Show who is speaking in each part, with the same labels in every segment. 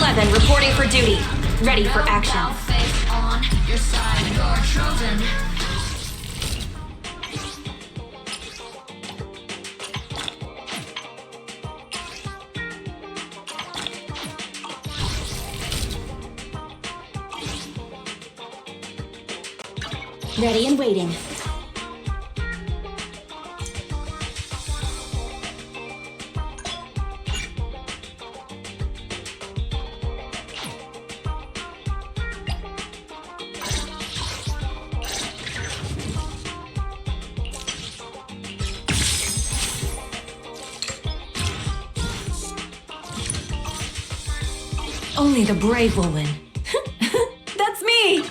Speaker 1: 11 reporting for duty. Ready for action.
Speaker 2: On your side, you're chosen.
Speaker 1: Ready and waiting. Only the brave will win. That's me!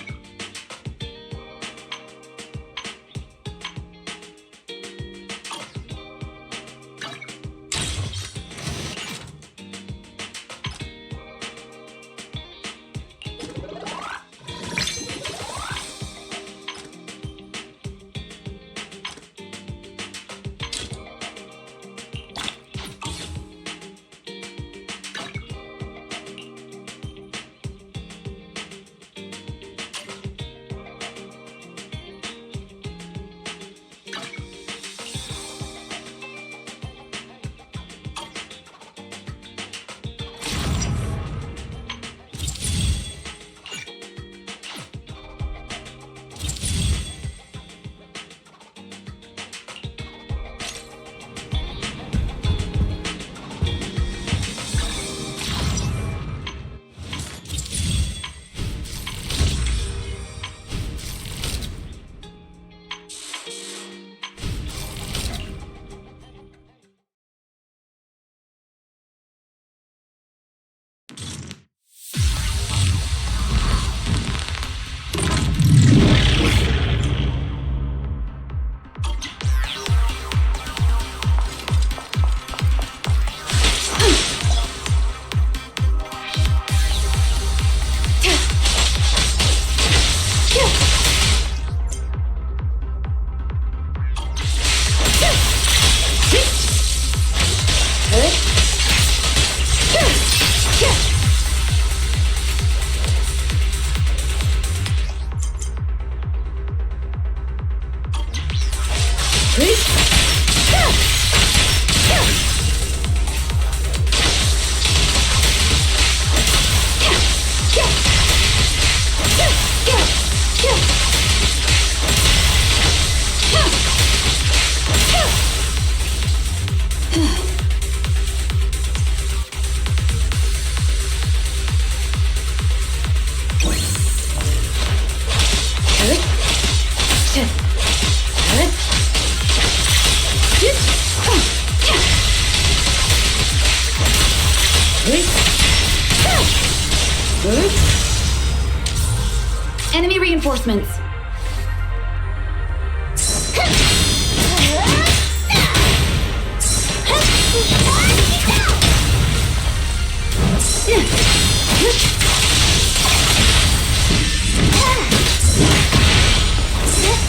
Speaker 1: Enemy reinforcements.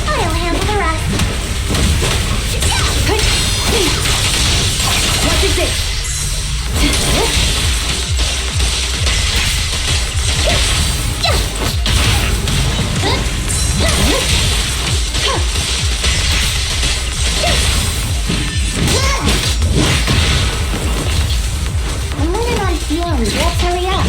Speaker 3: I'll handle the rest.
Speaker 1: What is it?
Speaker 3: I'm running on fumes. Let's hurry up.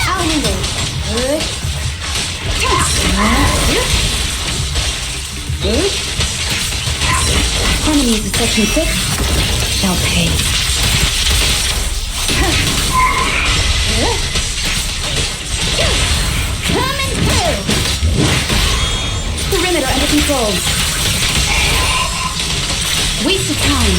Speaker 1: I'll handle it. Enemies of Section 6 shall pay.
Speaker 3: Coming through.
Speaker 1: Perimeter under control. Waste of time.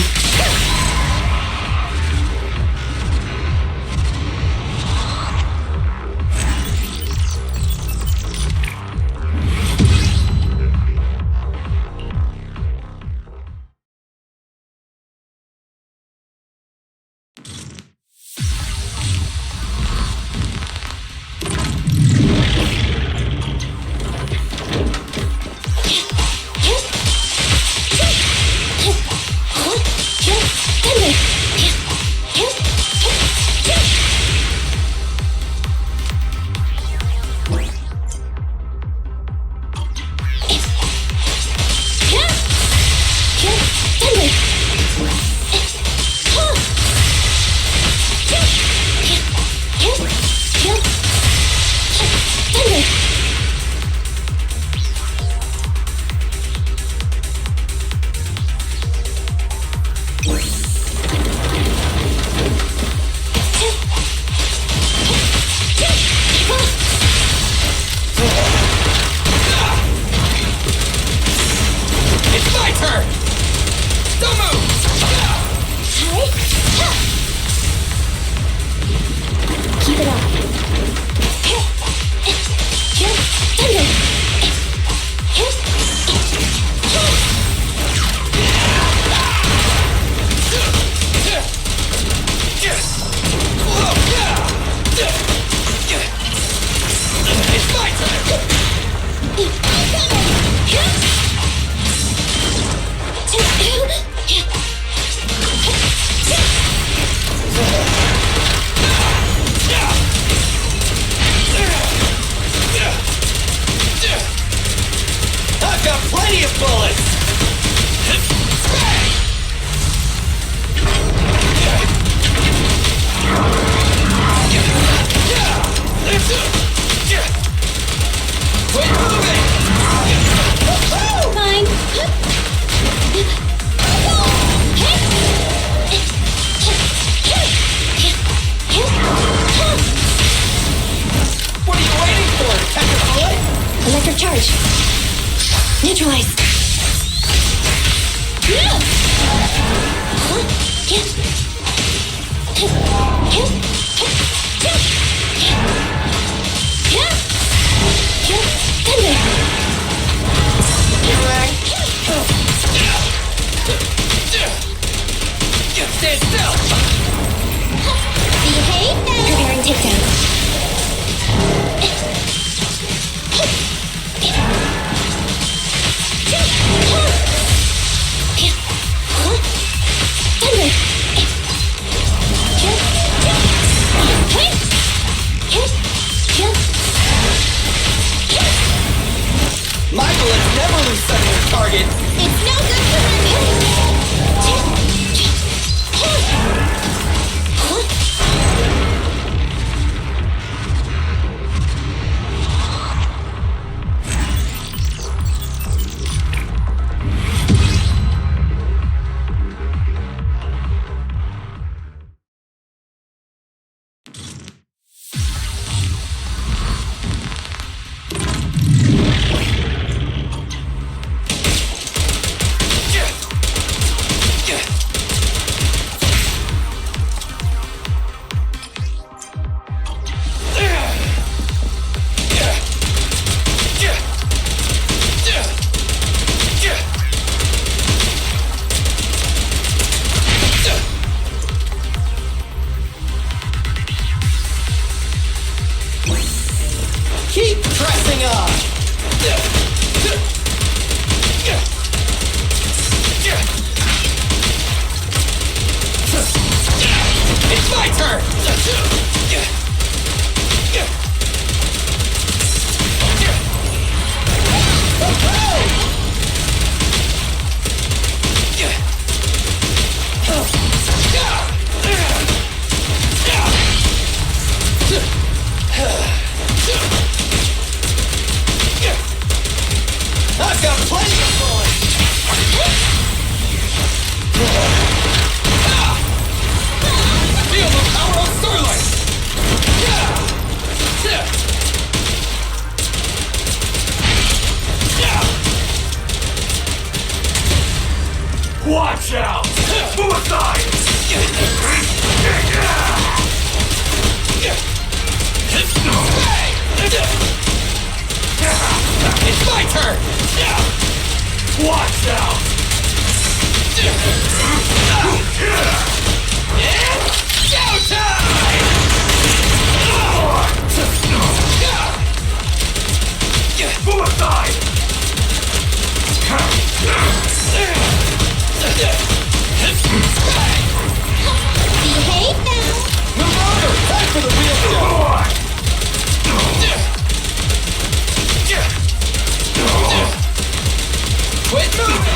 Speaker 4: Stay still!
Speaker 3: Behave now!
Speaker 1: Preparing takedown.
Speaker 4: My bullets never lose sight of their target!
Speaker 3: It's no good for
Speaker 4: Keep pressing on! It's my turn! I've got plenty of bullets! Feel the power of Starlight! Watch out! Suicide! It's my turn! Watch out! Suicide!
Speaker 3: Behave now!
Speaker 4: Move over! Time for the real show! Quit moving!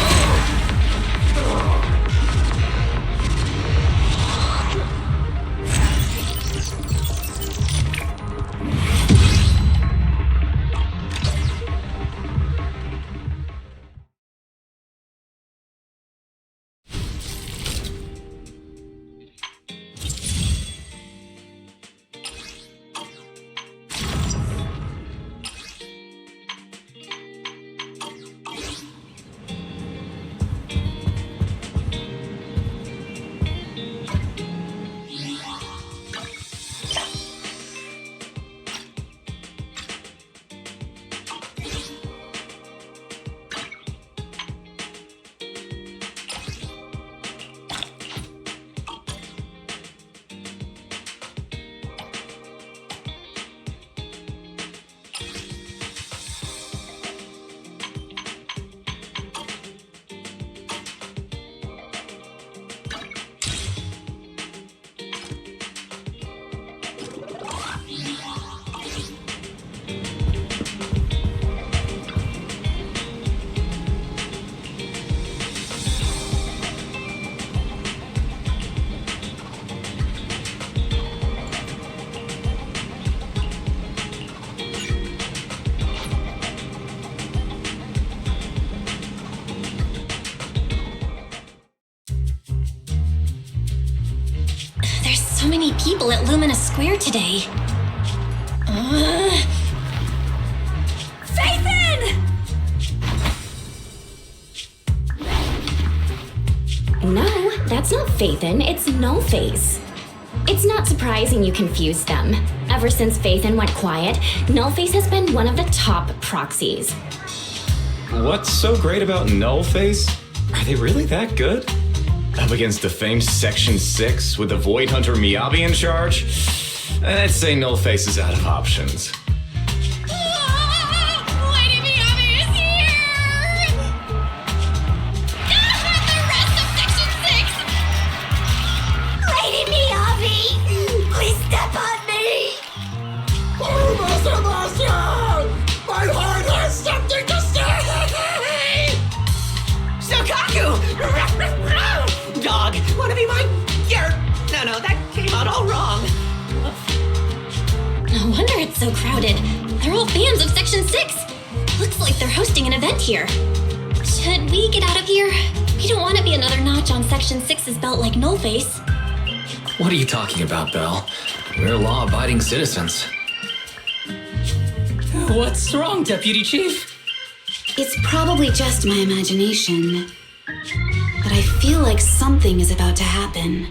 Speaker 1: There's so many people at Lumina Square today. Phaethon!
Speaker 5: No, that's not Phaethon, it's Nullface. It's not surprising you confused them. Ever since Phaethon went quiet, Nullface has been one of the top proxies.
Speaker 6: What's so great about Nullface? Are they really that good? Up against the famed Section 6 with the Void Hunter Miyabi in charge? I'd say Nullface is out of options.
Speaker 3: Lady Miyabi is here! The rest of Section 6! Lady Miyabi! Please step on me!
Speaker 4: Oh, Master! My heart has something to say!
Speaker 7: Sokaku! Dog, wanna be my... No, that came out all wrong.
Speaker 5: No wonder it's so crowded. They're all fans of Section 6. Looks like they're hosting an event here. Should we get out of here? We don't want to be another notch on Section 6's belt like Nullface.
Speaker 8: What are you talking about, Belle? We're law-abiding citizens.
Speaker 7: What's wrong, Deputy Chief?
Speaker 1: It's probably just my imagination, but I feel like something is about to happen.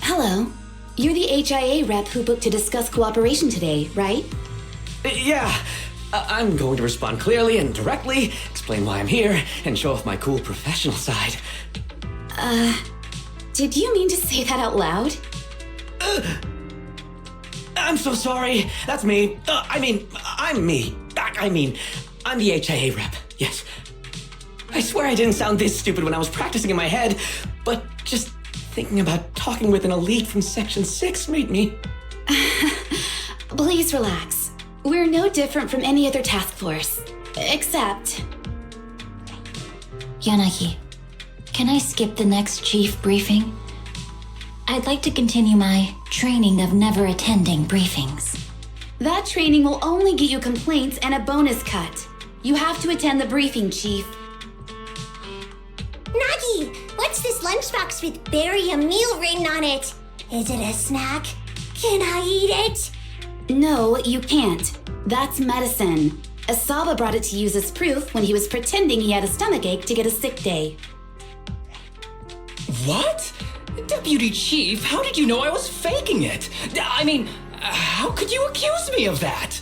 Speaker 1: Hello. You're the HIA rep who booked to discuss cooperation today, right?
Speaker 7: Yeah. I'm going to respond clearly and directly, explain why I'm here, and show off my cool professional side.
Speaker 1: Did you mean to say that out loud?
Speaker 7: I'm so sorry. That's me. I'm me. I'm the HIA rep. Yes. I swear I didn't sound this stupid when I was practicing in my head, but just thinking about talking with an elite from Section 6 made me...
Speaker 1: Please relax. We're no different from any other task force. Except...
Speaker 2: Yanagi, can I skip the next chief briefing? I'd like to continue my training of never attending briefings.
Speaker 1: that training will only get you complaints and a bonus cut. You have to attend the briefing, Chief.
Speaker 3: Nagi, what's this lunchbox with berry a meal written on it? Is it a snack? Can I eat it?
Speaker 1: No, you can't. That's medicine. Asaba brought it to use as proof when he was pretending he had a stomachache to get a sick day.
Speaker 8: What? Deputy Chief, how did you know I was faking it? I mean, how could you accuse me of that?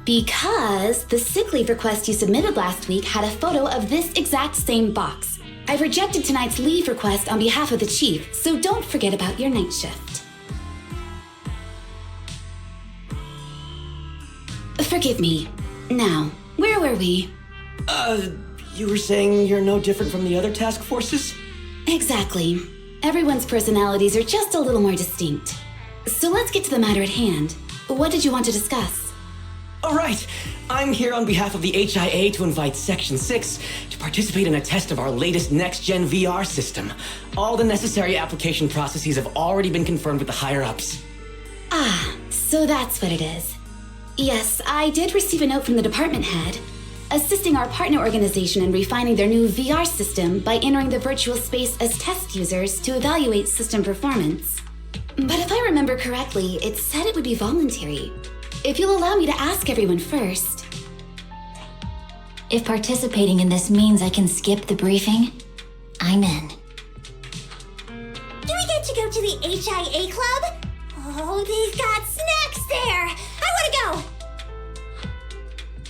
Speaker 1: Because the sick leave request you submitted last week had a photo of this exact same box. I've rejected tonight's leave request on behalf of the Chief, so don't forget about your night shift. Forgive me. Now, Where were we?
Speaker 7: You were saying you're no different from the other task forces?
Speaker 1: Exactly. Everyone's personalities are just a little more distinct. So let's get to the matter at hand. What did you want to discuss?
Speaker 7: All right. I'm here on behalf of the HIA to invite Section 6 to participate in a test of our latest next-gen VR system. All the necessary application processes have already been confirmed with the higher-ups.
Speaker 1: Ah, so that's what it is. Yes, I did receive a note from the department head, assisting our partner organization in refining their new VR system by entering the virtual space as test users to evaluate system performance. But if I remember correctly, it said it would be voluntary. If you'll allow me to ask everyone first.
Speaker 2: If participating in this means I can skip the briefing, I'm in.
Speaker 3: Do we get to go to the HIA club? Oh, they've got snacks there! I wanna go!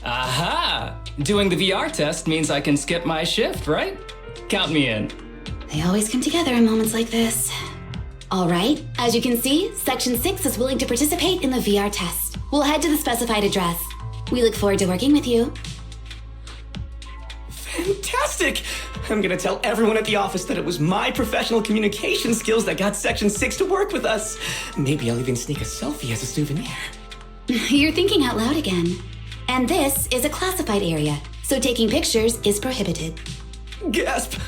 Speaker 8: Aha! Doing the VR test means I can skip my shift, right? Count me in.
Speaker 1: They always come together in moments like this. All right, as you can see, Section 6 is willing to participate in the VR test. We'll head to the specified address. We look forward to working with you.
Speaker 7: Fantastic! I'm gonna tell everyone at the office that it was my professional communication skills that got Section 6 to work with us. Maybe I'll even sneak a selfie as a souvenir.
Speaker 1: You're thinking out loud again. And this is a classified area, so taking pictures is prohibited.
Speaker 7: Gasp!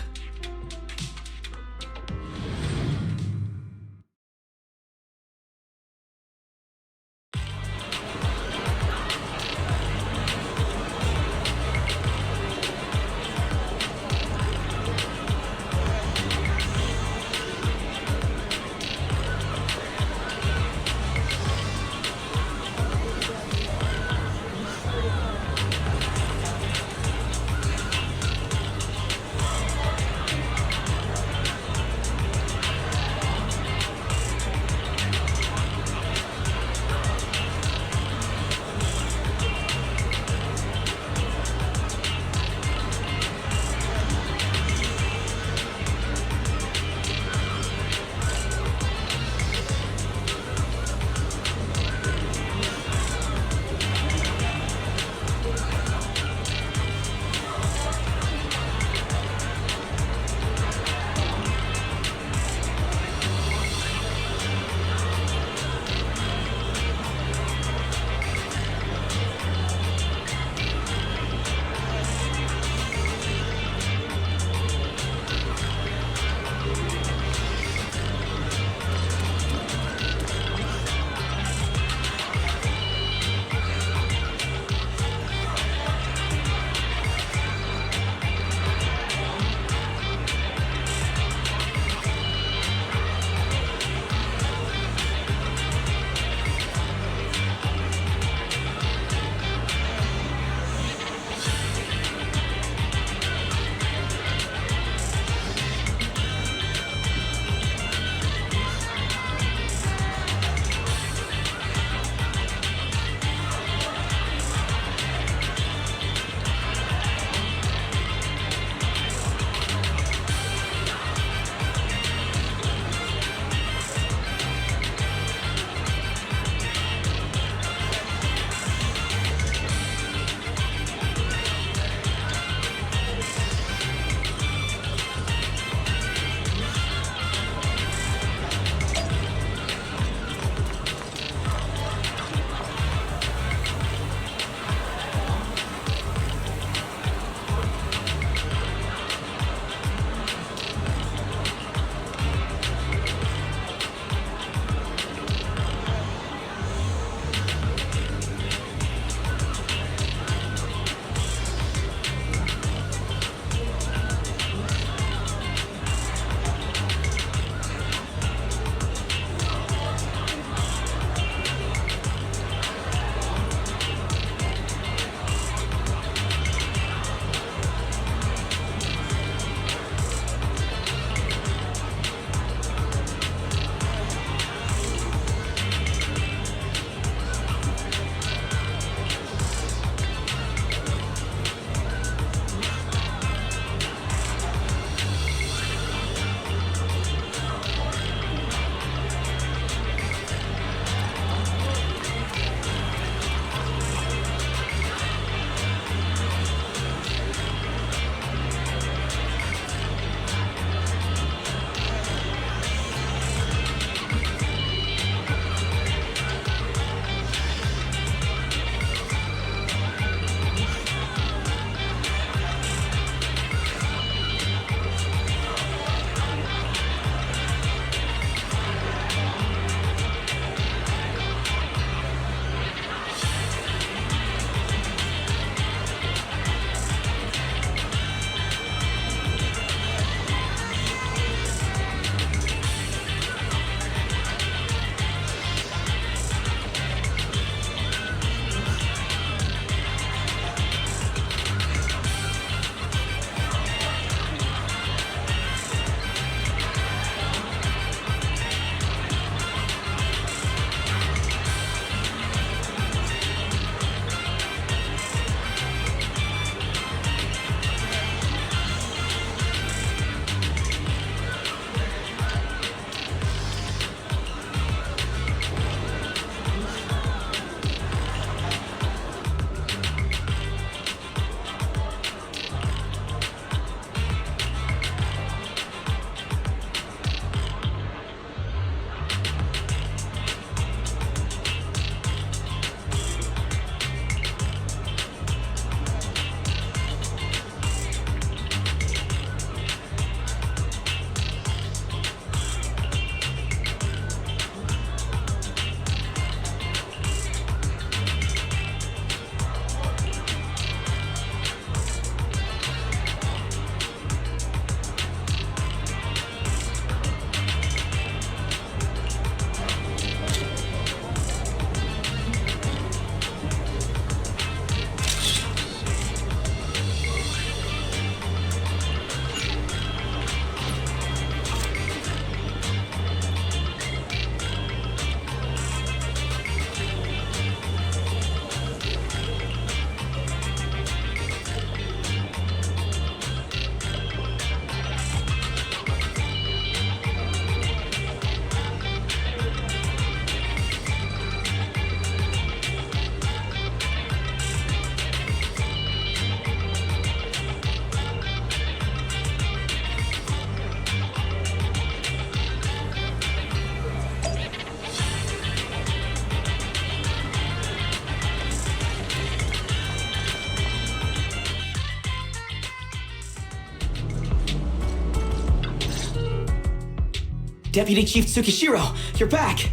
Speaker 7: Deputy Chief Tsukishiro, you're back.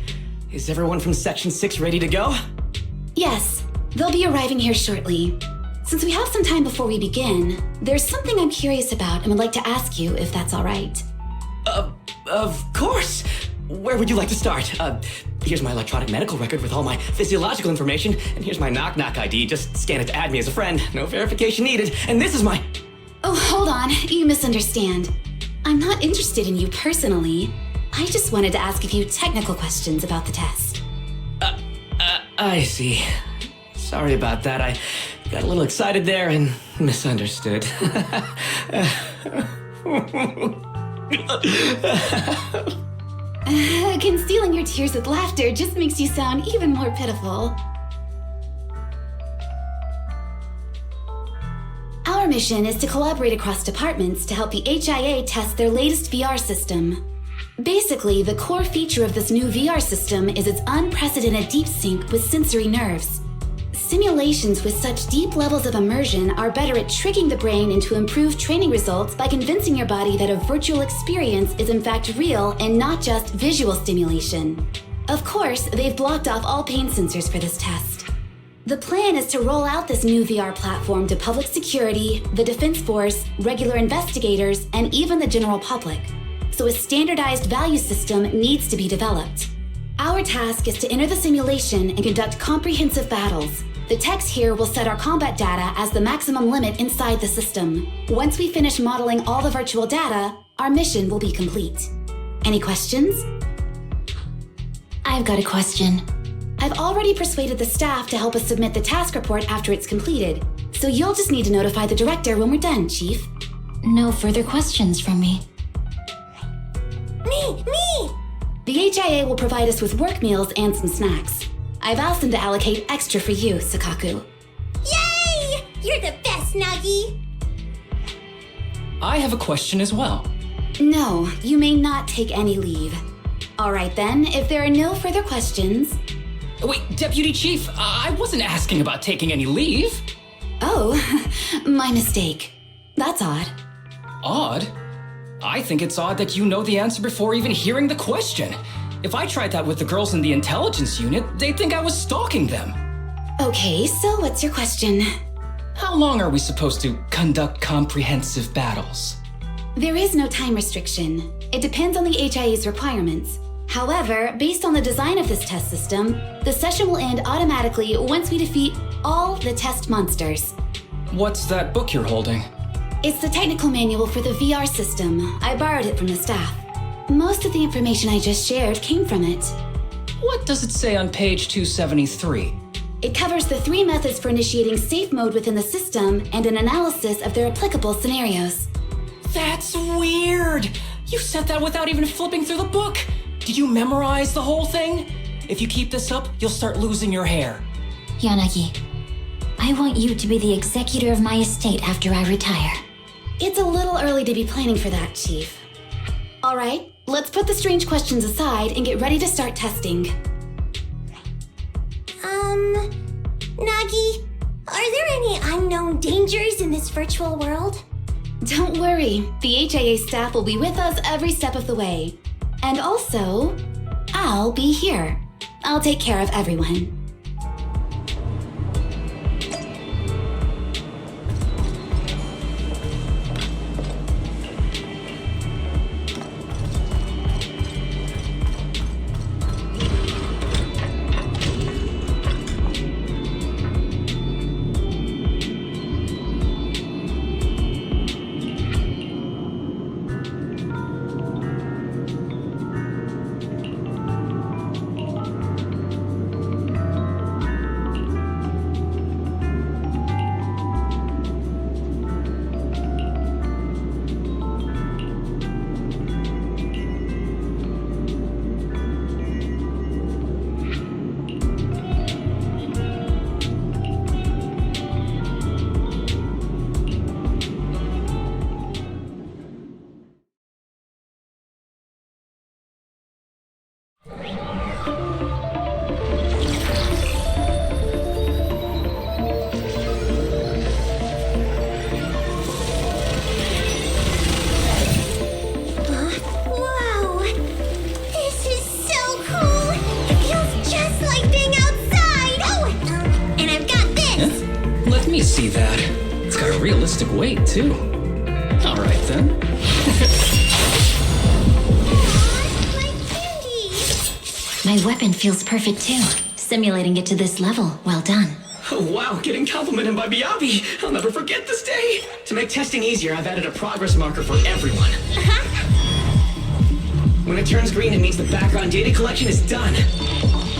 Speaker 7: Is everyone from Section 6 ready to go?
Speaker 1: Yes, they'll be arriving here shortly. Since we have some time before we begin, there's something I'm curious about and would like to ask you if that's all right.
Speaker 7: Of course. Where would you like to start? Here's my electronic medical record with all my physiological information, and here's my knock-knock ID. Just scan it to add me as a friend. No verification needed. And this is my...
Speaker 1: Oh, hold on. You misunderstand. I'm not interested in you personally. I just wanted to ask a few technical questions about the test.
Speaker 7: I see. Sorry about that. I got a little excited there and misunderstood.
Speaker 1: Concealing your tears with laughter just makes you sound even more pitiful. Our mission is to collaborate across departments to help the HIA test their latest VR system. Basically, the core feature of this new VR system is its unprecedented deep sync with sensory nerves. Simulations with such deep levels of immersion are better at tricking the brain into improved training results by convincing your body that a virtual experience is in fact real and not just visual stimulation. Of course, they've blocked off all pain sensors for this test. The plan is to roll out this new VR platform to public security, the Defense Force, regular investigators, and even the general public. So a standardized value system needs to be developed. Our task is to enter the simulation and conduct comprehensive battles. The techs here will set our combat data as the maximum limit inside the system. Once we finish modeling all the virtual data, our mission will be complete. Any questions?
Speaker 2: I've got a question.
Speaker 1: I've already persuaded the staff to help us submit the task report after it's completed, so you'll just need to notify the director when we're done, Chief.
Speaker 2: No further questions from me.
Speaker 3: Me!
Speaker 1: The HIA will provide us with work meals and some snacks. I've asked them to allocate extra for you, Sakaku.
Speaker 3: Yay! You're the best, Nagi!
Speaker 8: I have a question as well.
Speaker 1: No, you may not take any leave. All right then, if there are no further questions...
Speaker 8: Wait, Deputy Chief, I wasn't asking about taking any leave.
Speaker 1: Oh, my mistake. That's odd.
Speaker 8: Odd? I think it's odd that you know the answer before even hearing the question. If I tried that with the girls in the intelligence unit, they'd think I was stalking them.
Speaker 1: Okay, so what's your question?
Speaker 8: How long are we supposed to conduct comprehensive battles?
Speaker 1: There is no time restriction. It depends on the HIA's requirements. However, based on the design of this test system, the session will end automatically once we defeat all the test monsters.
Speaker 8: What's that book you're holding?
Speaker 1: It's the technical manual for the VR system. I borrowed it from the staff. Most of the information I just shared came from it.
Speaker 8: What does it say on page 273?
Speaker 1: It covers the 3 methods for initiating safe mode within the system and an analysis of their applicable scenarios.
Speaker 8: That's weird! You said that without even flipping through the book! Did you memorize the whole thing? If you keep this up, you'll start losing your hair.
Speaker 2: Yanagi, I want you to be the executor of my estate after I retire.
Speaker 1: It's a little early to be planning for that, Chief. All right, let's put the strange questions aside and get ready to start testing.
Speaker 3: Nagi, are there any unknown dangers in this virtual world?
Speaker 1: Don't worry, the HIA staff will be with us every step of the way. And also, I'll be here. I'll take care of everyone.
Speaker 8: bad. It's got a realistic weight, too. Alright then.
Speaker 3: My candy!
Speaker 2: My weapon feels perfect too. Simulating it to this level, well done.
Speaker 7: Oh, wow, getting complimented by Miyabi. I'll never forget this day. To make testing easier, I've added a progress marker for everyone. When it turns green, it means the background data collection is done.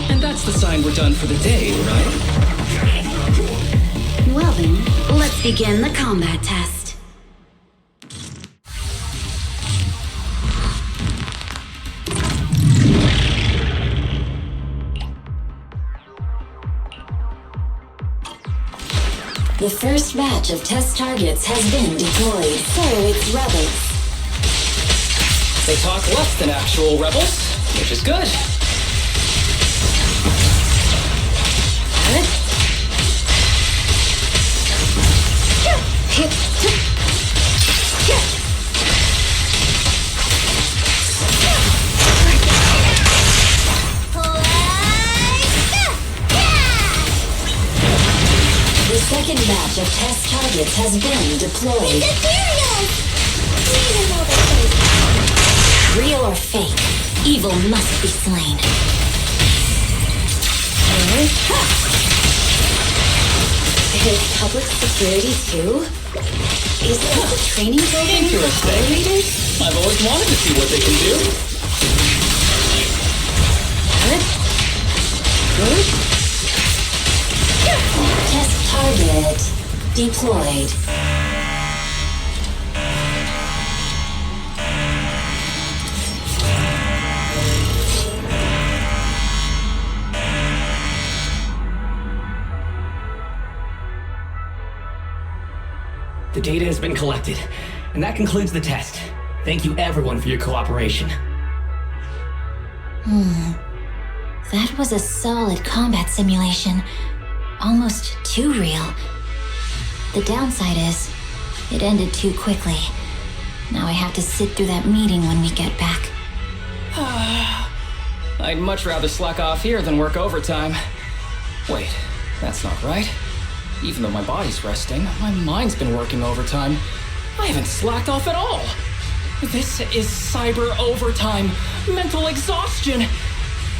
Speaker 8: And that's the sign we're done for the day, right?
Speaker 1: Well then, let's begin the combat test.
Speaker 2: The first batch of test targets has been deployed, so it's rebels.
Speaker 8: They talk less than actual rebels, which is good.
Speaker 2: The second batch of test targets has been deployed.
Speaker 3: Ethereals! Even though they're crazy.
Speaker 2: Real or fake, evil must be slain.
Speaker 1: Is public security too? Is this a training program for fire readers?
Speaker 8: I've always wanted to see what they can do.
Speaker 2: Test target deployed.
Speaker 7: The data has been collected, and that concludes the test. Thank you everyone for your cooperation.
Speaker 2: That was a solid combat simulation. Almost too real. The downside is, it ended too quickly. Now I have to sit through that meeting when we get back.
Speaker 8: I'd much rather slack off here than work overtime. Wait, that's not right. Even though my body's resting, my mind's been working overtime. I haven't slacked off at all. This is cyber overtime. Mental exhaustion.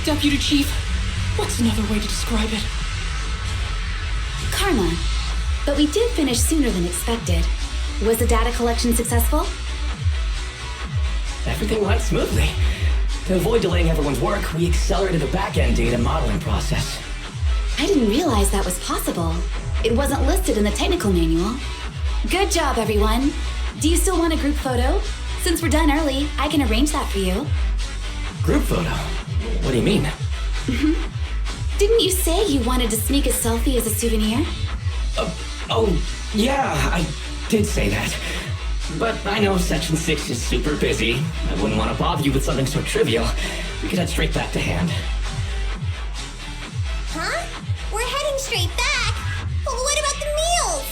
Speaker 8: Deputy Chief, what's another way to describe it?
Speaker 1: Karma. But we did finish sooner than expected. Was the data collection successful?
Speaker 7: Everything went smoothly. To avoid delaying everyone's work, we accelerated the back-end data modeling process.
Speaker 1: I didn't realize that was possible. It wasn't listed in the technical manual. Good job, everyone. Do you still want a group photo? Since we're done early, I can arrange that for you.
Speaker 7: Group photo? What do you mean?
Speaker 1: Didn't you say you wanted to sneak a selfie as a souvenir?
Speaker 7: Oh, yeah, I did say that. But I know Section 6 is super busy. I wouldn't want to bother you with something so trivial. We could head straight back to hand.
Speaker 3: Huh? We're heading straight back? Well, what about the meals?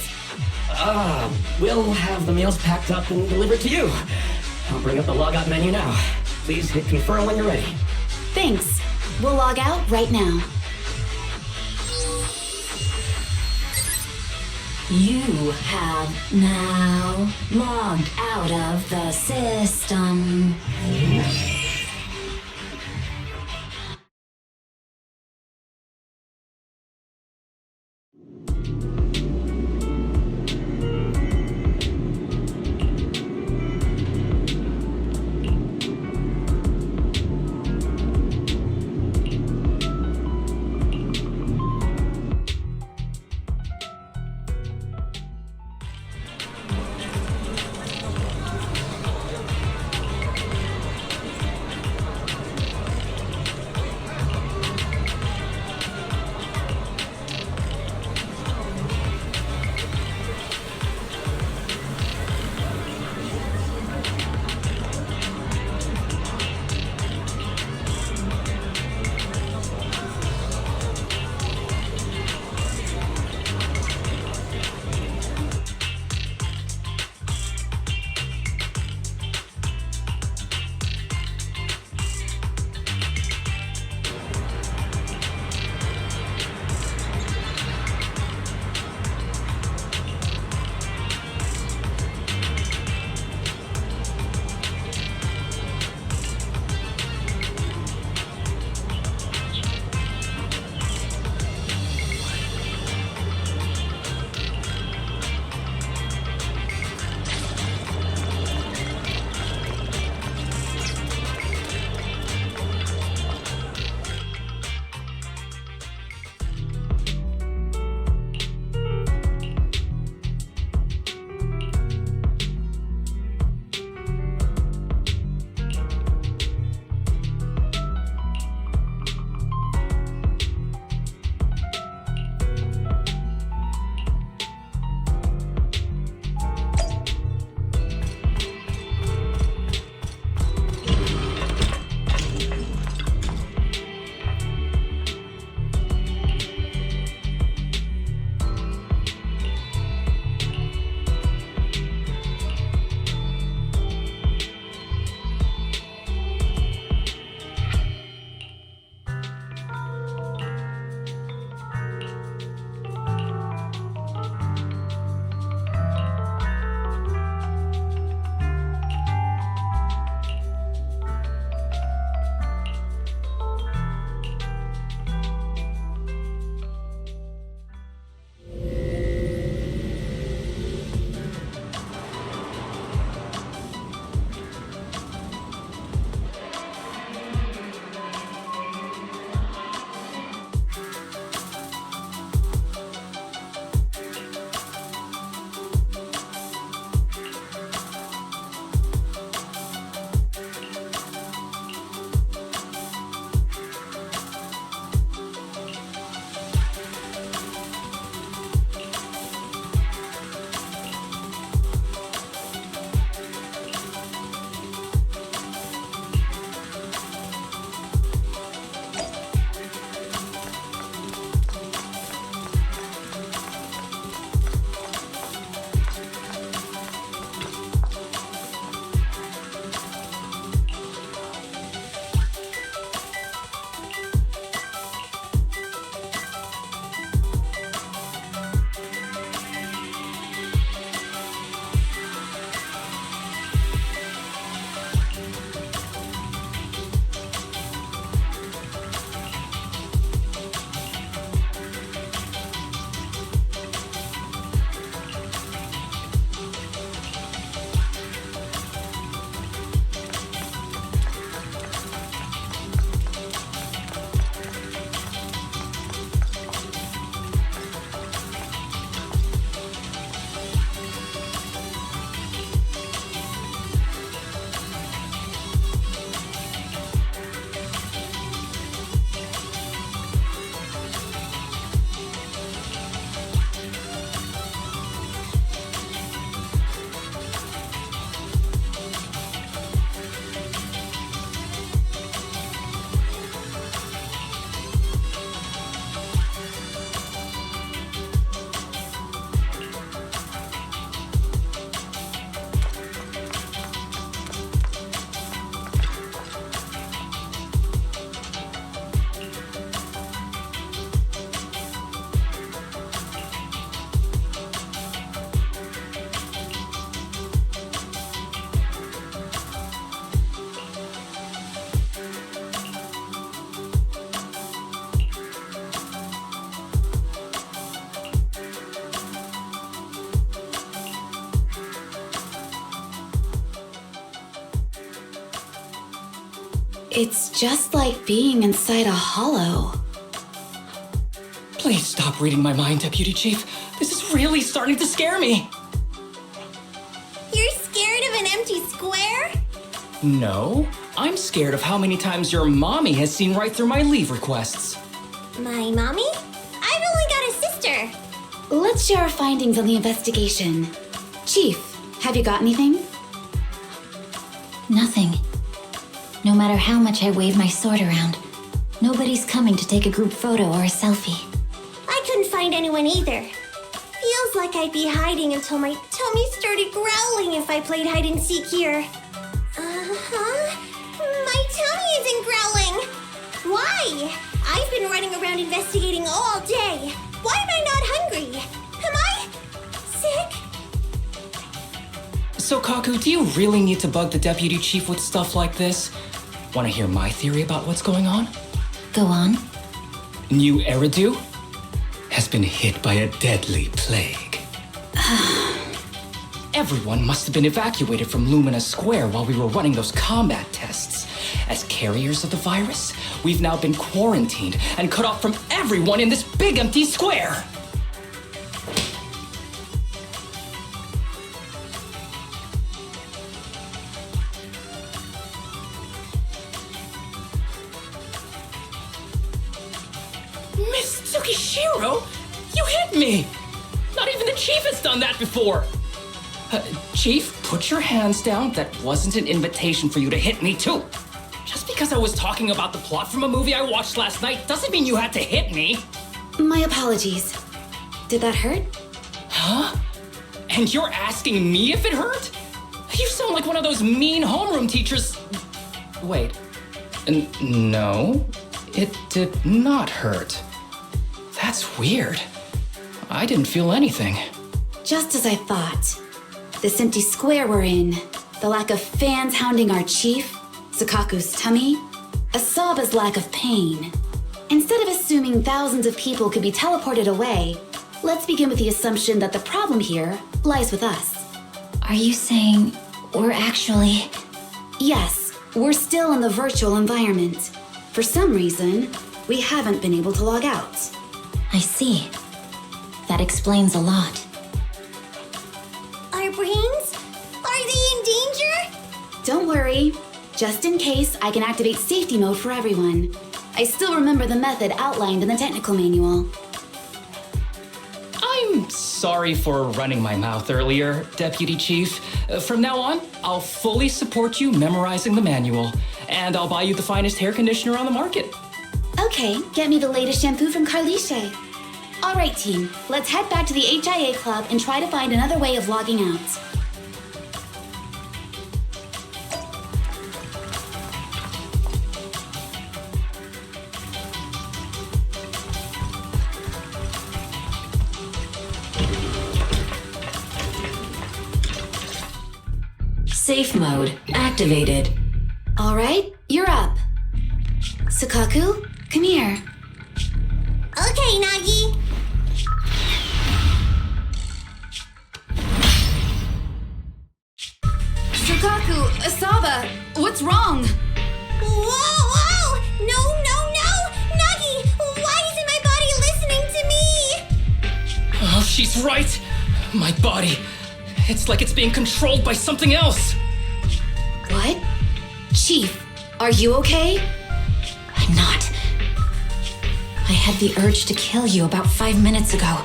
Speaker 7: We'll have the meals packed up and delivered to you. I'll bring up the logout menu now. Please hit confirm when you're ready.
Speaker 1: Thanks. We'll log out right now.
Speaker 2: You have now logged out of the system.
Speaker 1: It's just like being inside a hollow.
Speaker 8: Please stop reading my mind, Deputy Chief. This is really starting to scare me.
Speaker 3: You're scared of an empty square?
Speaker 8: No, I'm scared of how many times your mommy has seen right through my leave requests.
Speaker 3: My mommy? I've only got a sister.
Speaker 1: Let's share our findings on the investigation. Chief, have you got anything?
Speaker 2: Nothing. No matter how much I wave my sword around, nobody's coming to take a group photo or a selfie.
Speaker 3: I couldn't find anyone either. Feels like I'd be hiding until my tummy started growling if I played hide and seek here. My tummy isn't growling. Why? I've been running around investigating all day. Why am I not hungry? Am I sick?
Speaker 8: So, Kaku, do you really need to bug the Deputy Chief with stuff like this? Want to hear my theory about what's going on?
Speaker 2: Go on.
Speaker 8: New Eridu has been hit by a deadly plague. Everyone must have been evacuated from Lumina Square while we were running those combat tests. As carriers of the virus, we've now been quarantined and cut off from everyone in this big empty square. Miss Tsukishiro, you hit me! Not even the Chief has done that before! Chief, put your hands down. That wasn't an invitation for you to hit me, too. Just because I was talking about the plot from a movie I watched last night doesn't mean you had to hit me.
Speaker 1: My apologies. Did that hurt?
Speaker 8: Huh? And you're asking me if it hurt? You sound like one of those mean homeroom teachers. Wait. No, it did not hurt. That's weird. I didn't feel anything.
Speaker 1: Just as I thought. This empty square we're in, the lack of fans hounding our chief, Sakaku's tummy, Asaba's lack of pain. Instead of assuming thousands of people could be teleported away, let's begin with the assumption that the problem here lies with us.
Speaker 2: Are you saying we're actually...
Speaker 1: Yes, we're still in the virtual environment. For some reason, we haven't been able to log out.
Speaker 2: I see. That explains a lot.
Speaker 3: Our brains? Are they in danger?
Speaker 1: Don't worry. Just in case, I can activate safety mode for everyone. I still remember the method outlined in the technical manual.
Speaker 8: I'm sorry for running my mouth earlier, Deputy Chief. From now on, I'll fully support you memorizing the manual, and I'll buy you the finest hair conditioner on the market.
Speaker 1: Okay, get me the latest shampoo from Carliche. All right, team, let's head back to the HIA Club and try to find another way of logging out.
Speaker 9: Safe mode activated.
Speaker 1: All right, you're up. Sakaku, come here.
Speaker 3: Okay, Nagi.
Speaker 1: Sakaku, Asaba, what's wrong?
Speaker 3: Whoa! No! Nagi, why isn't my body listening to me?
Speaker 8: Oh, she's right. My body. It's like it's being controlled by something else.
Speaker 1: What? Chief, are you okay?
Speaker 2: I'm not. I had the urge to kill you about 5 minutes ago.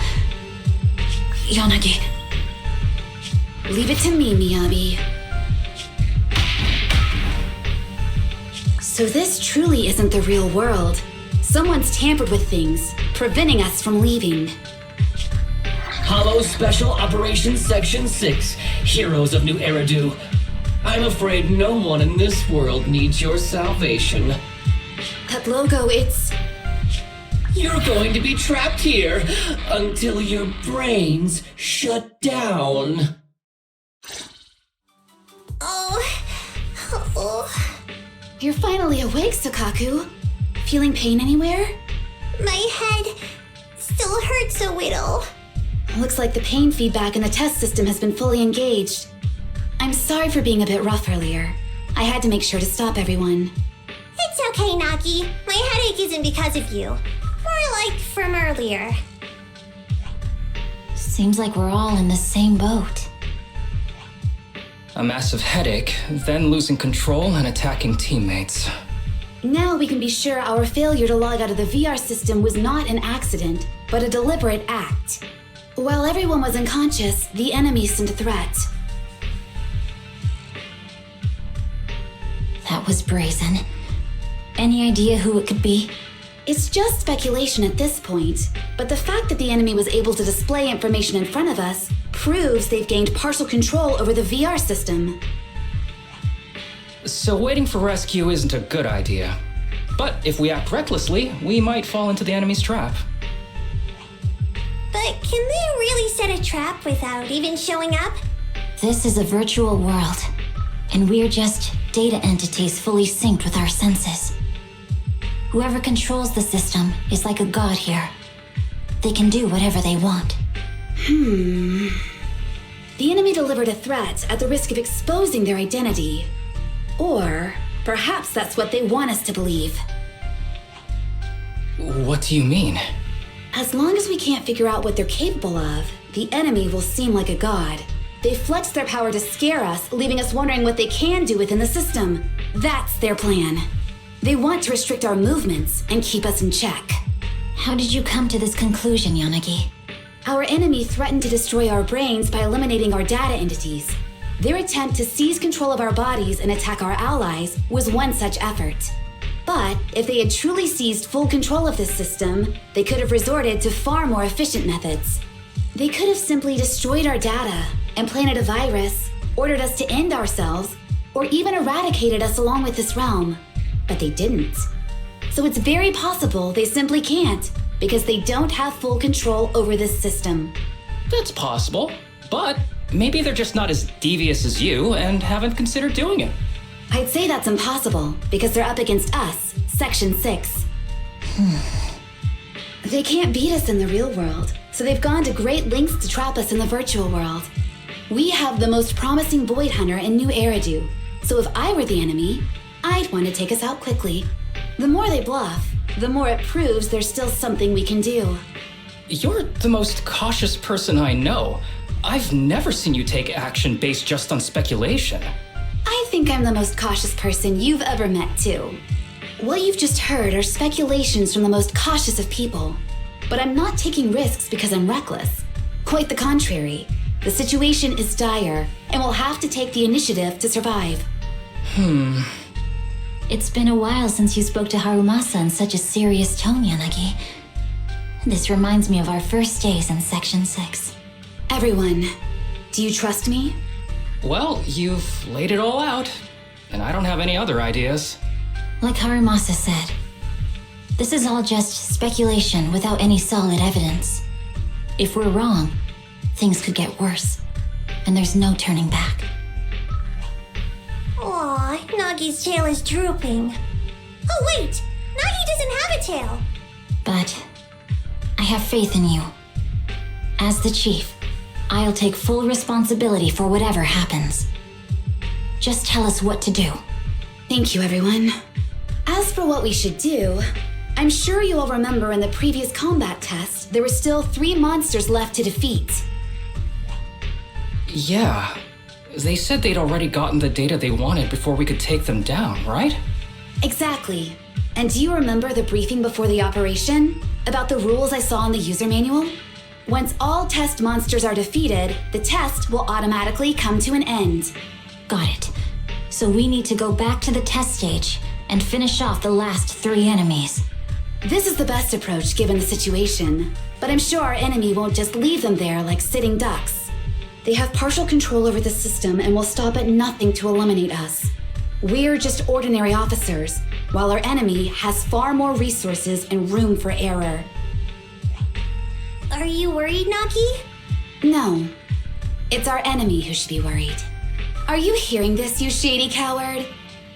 Speaker 2: Yanagi.
Speaker 1: Leave it to me, Miyabi. So this truly isn't the real world. Someone's tampered with things, preventing us from leaving.
Speaker 10: Hollow Special Operations Section 6, Heroes of New Eridu. I'm afraid no one in this world needs your salvation.
Speaker 1: That logo, it's...
Speaker 10: You're going to be trapped here until your brains shut down.
Speaker 3: Oh.
Speaker 1: You're finally awake, Sakaku. Feeling pain anywhere?
Speaker 3: My head still hurts a little.
Speaker 1: Looks like the pain feedback in the test system has been fully engaged. I'm sorry for being a bit rough earlier. I had to make sure to stop everyone.
Speaker 3: It's okay, Nagi. My headache isn't because of you. More like from earlier.
Speaker 2: Seems like we're all in the same boat.
Speaker 8: A massive headache, then losing control and attacking teammates.
Speaker 1: Now we can be sure our failure to log out of the VR system was not an accident, but a deliberate act. While everyone was unconscious, the enemy sent a threat.
Speaker 2: That was brazen. Any idea who it could be?
Speaker 1: It's just speculation at this point, but the fact that the enemy was able to display information in front of us proves they've gained partial control over the VR system.
Speaker 8: So waiting for rescue isn't a good idea. But if we act recklessly, we might fall into the enemy's trap.
Speaker 3: But can they really set a trap without even showing up?
Speaker 2: This is a virtual world, and we're just data entities fully synced with our senses. Whoever controls the system is like a god here. They can do whatever they want.
Speaker 1: The enemy delivered a threat at the risk of exposing their identity. Or perhaps that's what they want us to believe.
Speaker 8: What do you mean?
Speaker 1: As long as we can't figure out what they're capable of, the enemy will seem like a god. They flex their power to scare us, leaving us wondering what they can do within the system. That's their plan. They want to restrict our movements and keep us in check.
Speaker 2: How did you come to this conclusion, Yanagi?
Speaker 1: Our enemy threatened to destroy our brains by eliminating our data entities. Their attempt to seize control of our bodies and attack our allies was one such effort. But if they had truly seized full control of this system, they could have resorted to far more efficient methods. They could have simply destroyed our data, implanted a virus, ordered us to end ourselves, or even eradicated us along with this realm. But they didn't. So it's very possible they simply can't, because they don't have full control over this system.
Speaker 8: That's possible, but maybe they're just not as devious as you and haven't considered doing it.
Speaker 1: I'd say that's impossible, because they're up against us, Section 6. They can't beat us in the real world, so they've gone to great lengths to trap us in the virtual world. We have the most promising Void Hunter in New Eridu, so if I were the enemy, I'd want to take us out quickly. The more they bluff, the more it proves there's still something we can do.
Speaker 8: You're the most cautious person I know. I've never seen you take action based just on speculation.
Speaker 1: I think I'm the most cautious person you've ever met, too. What you've just heard are speculations from the most cautious of people. But I'm not taking risks because I'm reckless. Quite the contrary. The situation is dire, and we'll have to take the initiative to survive.
Speaker 2: It's been a while since you spoke to Harumasa in such a serious tone, Yanagi. This reminds me of our first days in Section 6.
Speaker 1: Everyone, do you trust me?
Speaker 8: Well, you've laid it all out, and I don't have any other ideas.
Speaker 2: Like Harumasa said, this is all just speculation without any solid evidence. If we're wrong, things could get worse, and there's no turning back.
Speaker 3: Aw, Nagi's tail is drooping. Oh wait, Nagi doesn't have a tail.
Speaker 2: But I have faith in you. As the chief, I'll take full responsibility for whatever happens. Just tell us what to do.
Speaker 1: Thank you, everyone. As for what we should do, I'm sure you all remember in the previous combat test, there were still 3 monsters left to defeat.
Speaker 8: Yeah. They said they'd already gotten the data they wanted before we could take them down, right?
Speaker 1: Exactly. And do you remember the briefing before the operation? About the rules I saw in the user manual? Once all test monsters are defeated, the test will automatically come to an end.
Speaker 2: Got it. So we need to go back to the test stage and finish off the last 3 enemies.
Speaker 1: This is the best approach given the situation, but I'm sure our enemy won't just leave them there like sitting ducks. They have partial control over the system and will stop at nothing to eliminate us. We're just ordinary officers, while our enemy has far more resources and room for error.
Speaker 3: Are you worried, Nagi?
Speaker 1: No. It's our enemy who should be worried. Are you hearing this, you shady coward?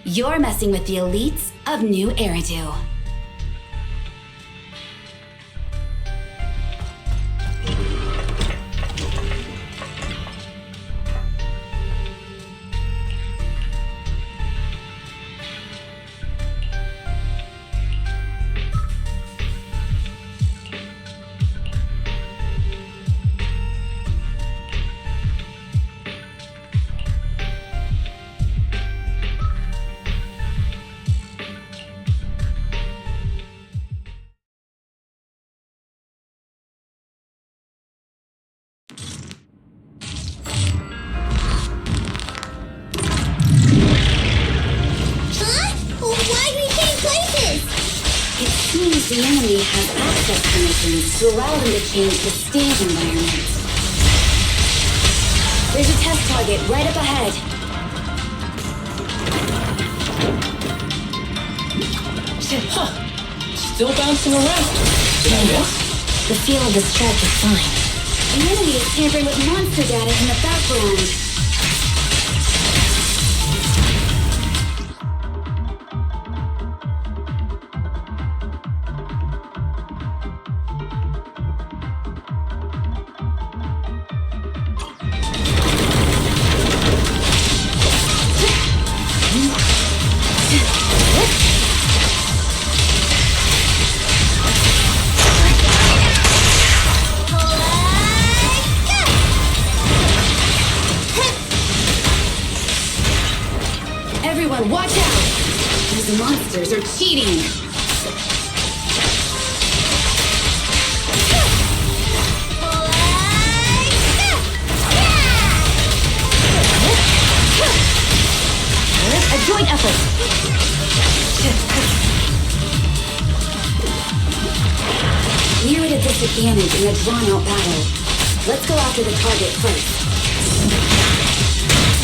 Speaker 1: You're messing with the elites of New Eridu. the enemy has access permissions to allow them to change the stage environment. There's a test target right up ahead.
Speaker 8: Huh. Still bouncing around. Did I miss?
Speaker 2: The feel of the strike is fine.
Speaker 1: The enemy is tampering with monster data in the background. Everyone, watch out! These monsters are cheating! A joint effort! We're at a disadvantage in a drawn-out battle. Let's go after the target first.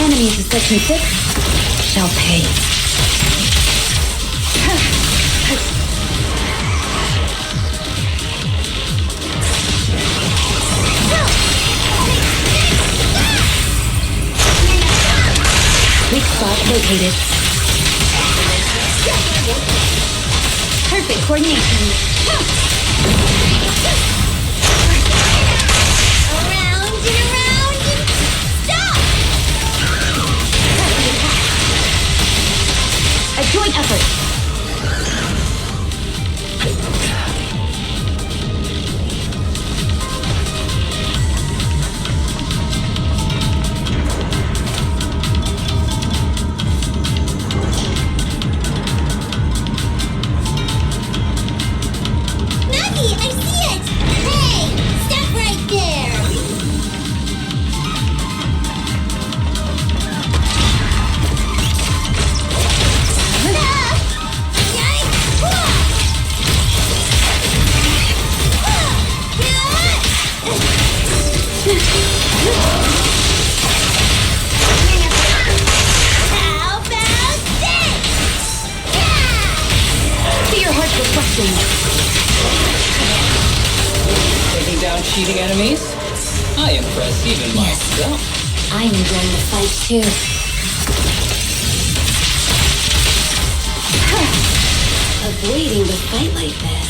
Speaker 1: Enemies of Section 6 shall pay. Weak spot located. Perfect coordination.
Speaker 3: Around and around and stop!
Speaker 1: A joint effort.
Speaker 3: Maggie, I see it! Hey, stop right there! How about this?
Speaker 1: See your heart's reflection.
Speaker 8: Taking down cheating enemies? I impress even myself.
Speaker 2: I'm enjoying the fight too.
Speaker 1: Avoiding the fight like this.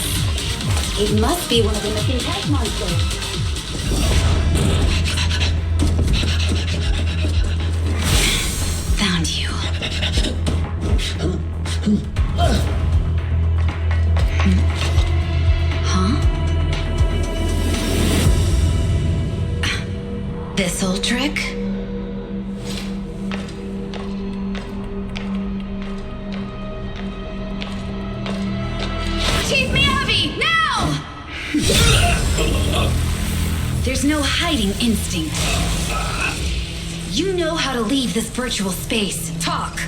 Speaker 1: It must be one of the missing tech monsters. Found you. Huh? This old trick? Chief Miyabi, now! There's no hiding instinct. You know how to leave this virtual space. Talk.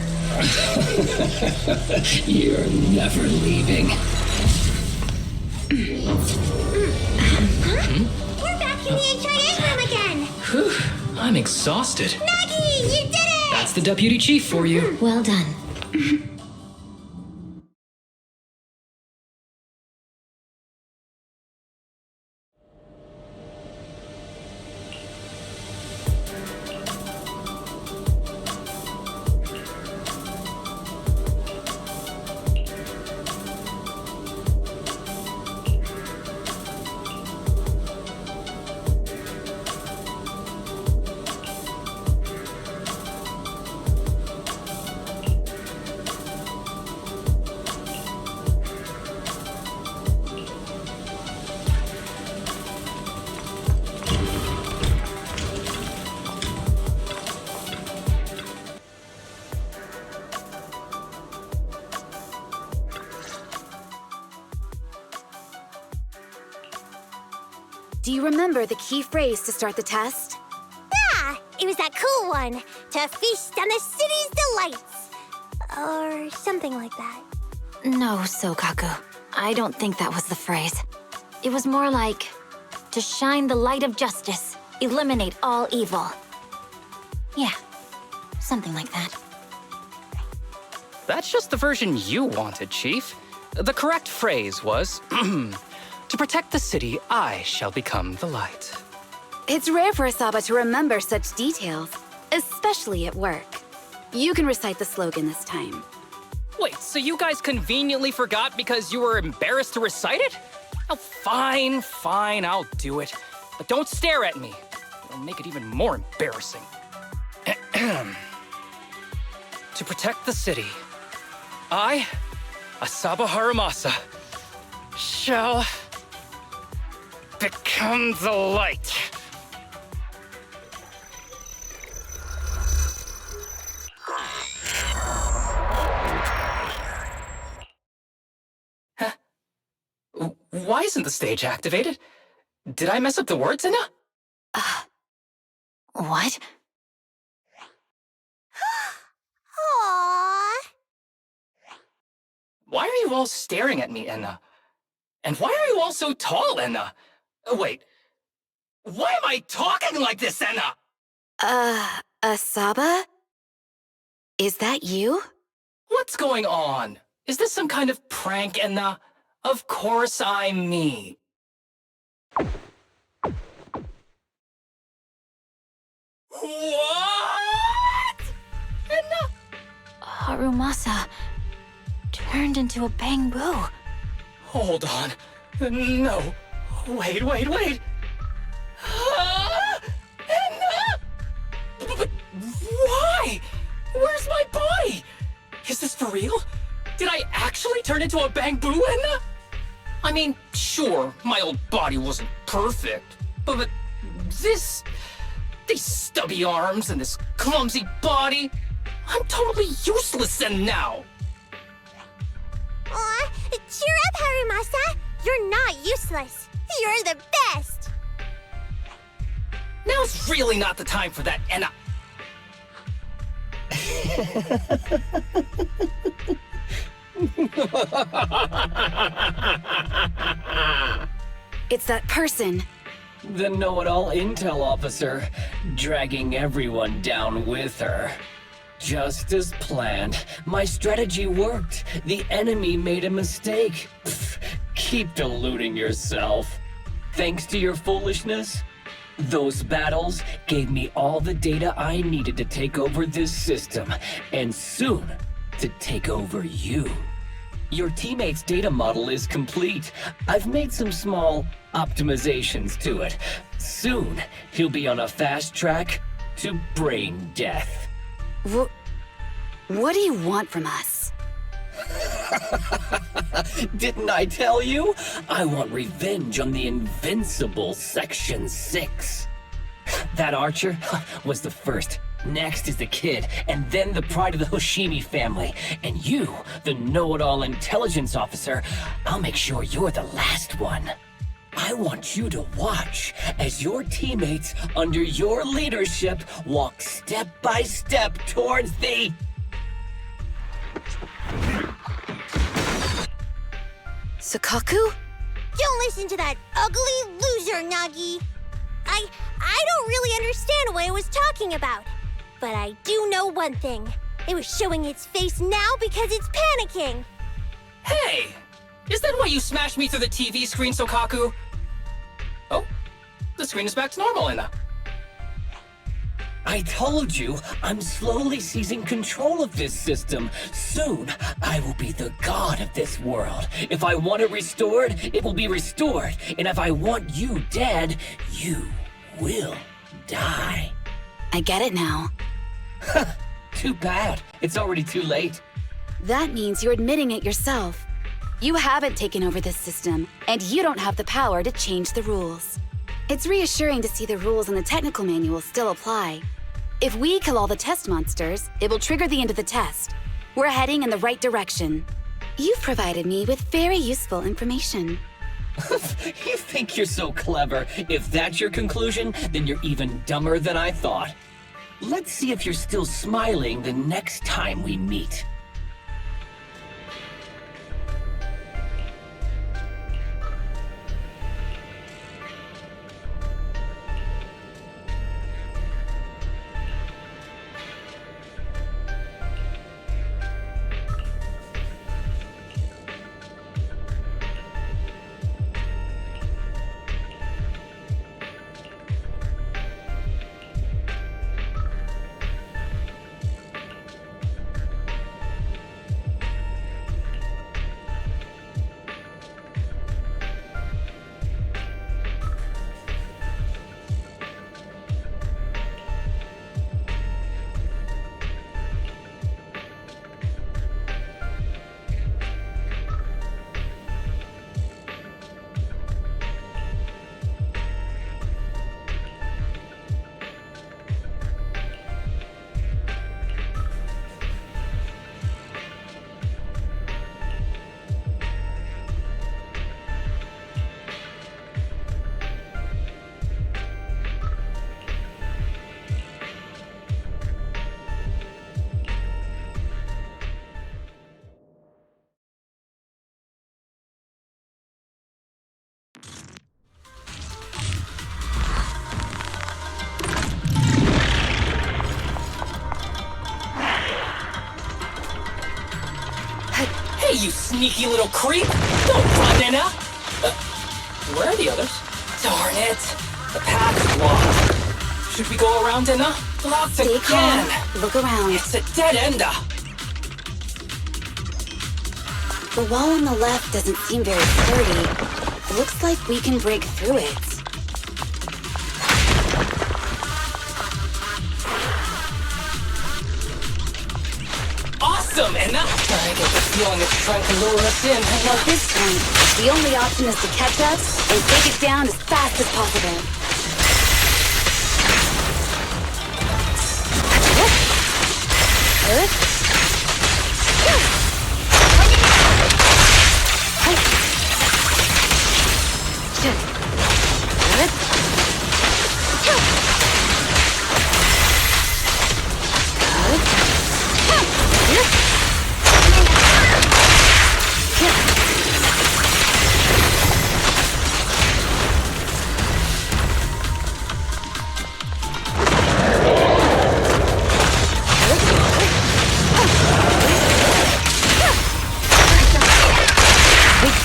Speaker 10: You're never leaving.
Speaker 3: We're back in the HIA room again!
Speaker 8: Whew, I'm exhausted.
Speaker 3: Maggie, you did it!
Speaker 8: That's the deputy chief for you.
Speaker 2: Well done.
Speaker 1: Do you remember the key phrase to start the test?
Speaker 3: Ah, it was that cool one. To feast on the city's delights. Or something like that.
Speaker 2: No, Sokaku. I don't think that was the phrase. It was more like, to shine the light of justice, eliminate all evil. Yeah, something like that.
Speaker 8: That's just the version you wanted, Chief. The correct phrase was, to protect the city, I shall become the light.
Speaker 1: It's rare for Asaba to remember such details, especially at work. You can recite the slogan this time.
Speaker 8: Wait, so you guys conveniently forgot because you were embarrassed to recite it? Oh, fine, I'll do it. But don't stare at me. It'll make it even more embarrassing. To protect the city, I, Asaba Haramasa, shall become the light. Huh? Why isn't the stage activated? Did I mess up the words, Inna?
Speaker 2: What?
Speaker 3: Aww.
Speaker 8: Why are you all staring at me, Enna? And why are you all so tall, Enna? Wait, why am I talking like this, Enna?
Speaker 1: Asaba? Is that you?
Speaker 8: What's going on? Is this some kind of prank, Enna? Of course I'm me. What? Enna?
Speaker 2: Harumasa turned into a bamboo.
Speaker 8: Hold on. No. Wait. Enna? But why? Where's my body? Is this for real? Did I actually turn into a bamboo, Enna? I mean, sure, my old body wasn't perfect, but these stubby arms and this clumsy body, I'm totally useless and now.
Speaker 3: Aw, cheer up, Harumasa. You're not useless. You're the best.
Speaker 8: Now's really not the time for that, Enna.
Speaker 1: It's that person.
Speaker 10: The know-it-all intel officer, dragging everyone down with her. Just as planned. My strategy worked. The enemy made a mistake. Pfft, keep deluding yourself. Thanks to your foolishness, those battles gave me all the data I needed to take over this system, and soon to take over you. Your teammate's data model is complete. I've made some small optimizations to it. Soon, he'll be on a fast track to brain death.
Speaker 1: What do you want from us?
Speaker 10: Didn't I tell you? I want revenge on the invincible Section 6. That archer was the first. Next is the kid, and then the pride of the Hoshimi family. And you, the know-it-all intelligence officer, I'll make sure you're the last one. I want you to watch as your teammates under your leadership walk step by step towards the...
Speaker 1: Sukaku?
Speaker 3: Don't listen to that ugly loser, Nagi. I don't really understand what it was talking about. But I do know one thing. It was showing its face now because it's panicking.
Speaker 8: Hey! Is that why you smashed me through the TV screen, Sokaku? Oh, the screen is back to normal, Enna.
Speaker 10: I told you, I'm slowly seizing control of this system. Soon, I will be the god of this world. If I want it restored, it will be restored. And if I want you dead, you will die.
Speaker 1: I get it now.
Speaker 10: Too bad. It's already too late.
Speaker 1: That means you're admitting it yourself. You haven't taken over this system, and you don't have the power to change the rules. It's reassuring to see the rules in the technical manual still apply. If we kill all the test monsters, it will trigger the end of the test. We're heading in the right direction. You've provided me with very useful information.
Speaker 10: You think you're so clever. If that's your conclusion, then you're even dumber than I thought. Let's see if you're still smiling the next time we meet.
Speaker 8: you sneaky little creep! Don't run, Nina! Where are the others? Darn it! The path's blocked. Should we go around, Nina? Blocked
Speaker 1: Stay
Speaker 8: again!
Speaker 1: calm. Look around.
Speaker 8: It's a dead ender!
Speaker 1: The wall on the left doesn't seem very sturdy. It looks like we can break through it.
Speaker 8: Awesome, Enna! I get the feeling it's trying to lure us in.
Speaker 1: At this point, the only option is to catch up and take it down as fast as possible.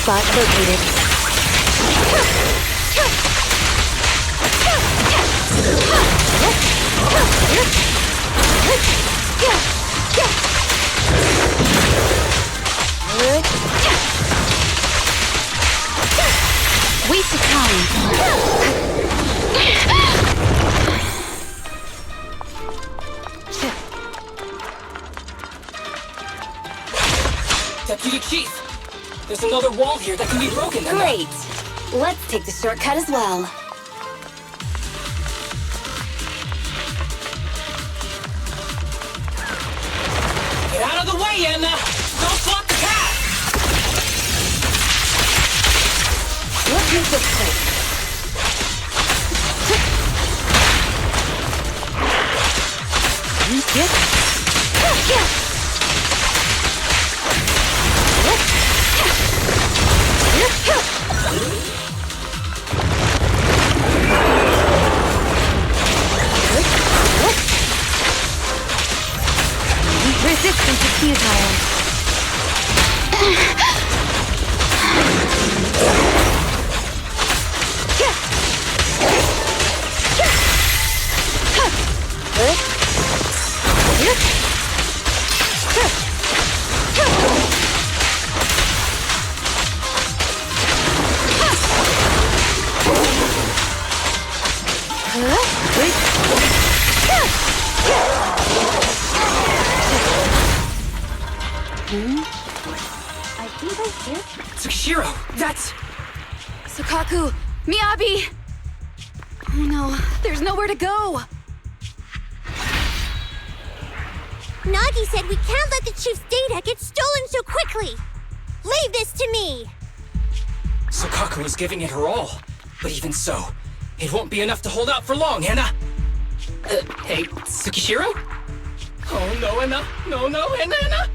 Speaker 1: Spot located. Waste of time.
Speaker 8: Deputy Chief! There's another wall here that can be broken, Enna.
Speaker 1: Great. Let's take the shortcut as well.
Speaker 8: Get out of the way, Enna! Don't block the path!
Speaker 1: Let's make this quick. Resistance is futile. I think I hear
Speaker 8: Tsukishiro, that's...
Speaker 1: Sukaku! Miyabi! Oh no, there's nowhere to go!
Speaker 3: Nagi said we can't let the chief's data get stolen so quickly. Leave this to me.
Speaker 8: Sukaku is giving it her all. But even so, it won't be enough to hold out for long, Enna! Hey, Tsukishiro? Oh no, Enna! No, Enna!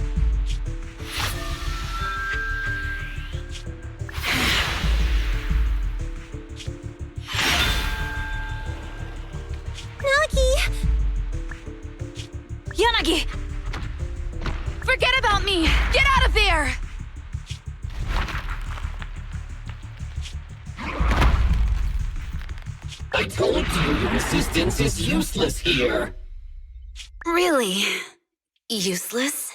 Speaker 3: Nagi!
Speaker 1: Yanagi! Forget about me! Get out of there!
Speaker 10: I told you your assistance is useless here.
Speaker 1: Really? Useless?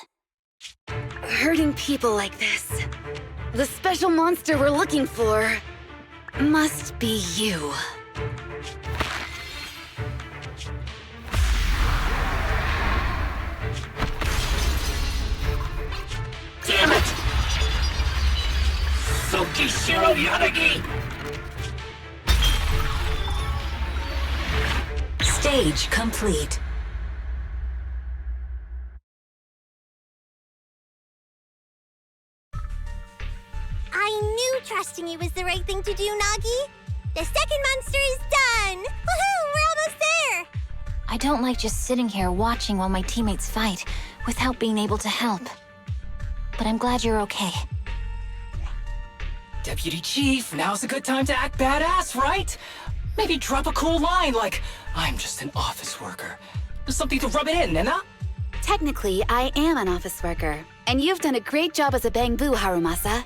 Speaker 1: Hurting people like this. The special monster we're looking for must be you.
Speaker 10: Damn it! Tsukishiro Yanagi!
Speaker 9: Stage complete.
Speaker 3: I knew trusting you was the right thing to do, Nagi. The second monster is done! Woohoo! We're almost there!
Speaker 2: I don't like just sitting here watching while my teammates fight without being able to help. But I'm glad you're okay.
Speaker 8: Deputy Chief, now's a good time to act badass, right? Maybe drop a cool line like, I'm just an office worker. Something to rub it in, Enna?
Speaker 1: Technically, I am an office worker, And you've done a great job as a Bangbu, Harumasa.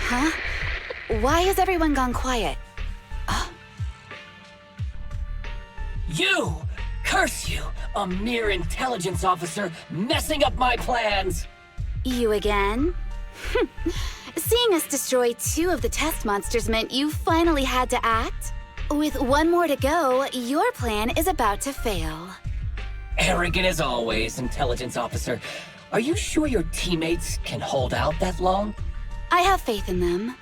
Speaker 1: Huh? Why has everyone gone quiet?
Speaker 10: You! Curse you! A mere intelligence officer messing up my plans!
Speaker 1: You again? Seeing us destroy 2 of the test monsters meant you finally had to act? With 1 more to go, your plan is about to fail.
Speaker 10: Arrogant as always, intelligence officer. Are you sure your teammates can hold out that long?
Speaker 1: I have faith in them.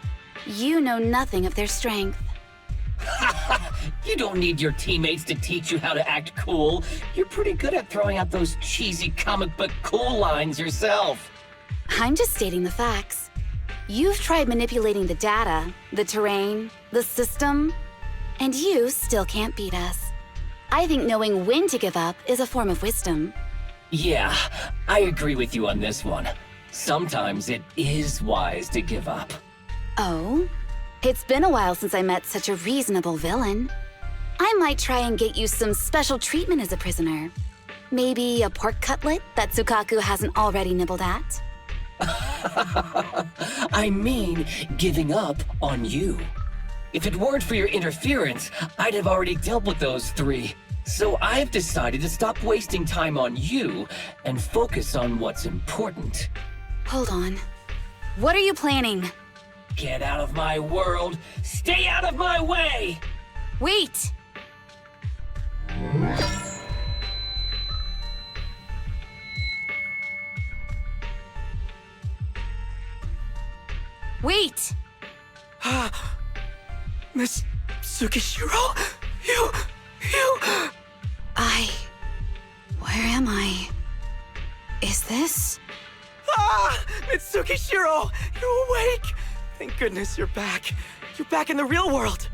Speaker 1: You know nothing of their strength.
Speaker 10: You don't need your teammates to teach you how to act cool. You're pretty good at throwing out those cheesy comic book cool lines yourself.
Speaker 1: I'm just stating the facts. You've tried manipulating the data, the terrain, the system, and you still can't beat us. I think knowing when to give up is a form of wisdom.
Speaker 10: Yeah, I agree with you on this one. Sometimes it is wise to give up.
Speaker 1: Oh? It's been a while since I met such a reasonable villain. I might try and get you some special treatment as a prisoner. Maybe a pork cutlet that Tsukaku hasn't already nibbled at?
Speaker 10: I mean, giving up on you. If it weren't for your interference, I'd have already dealt with those 3. So I've decided to stop wasting time on you and focus on what's important.
Speaker 1: Hold on. What are you planning?
Speaker 10: Get out of my world! Stay out of my way!
Speaker 1: Wait! Wait!
Speaker 7: Miss Tsukishiro? You...
Speaker 1: Where am I? Is this?
Speaker 7: Mitsukishiro! You're awake! Thank goodness you're back. You're back in the real world.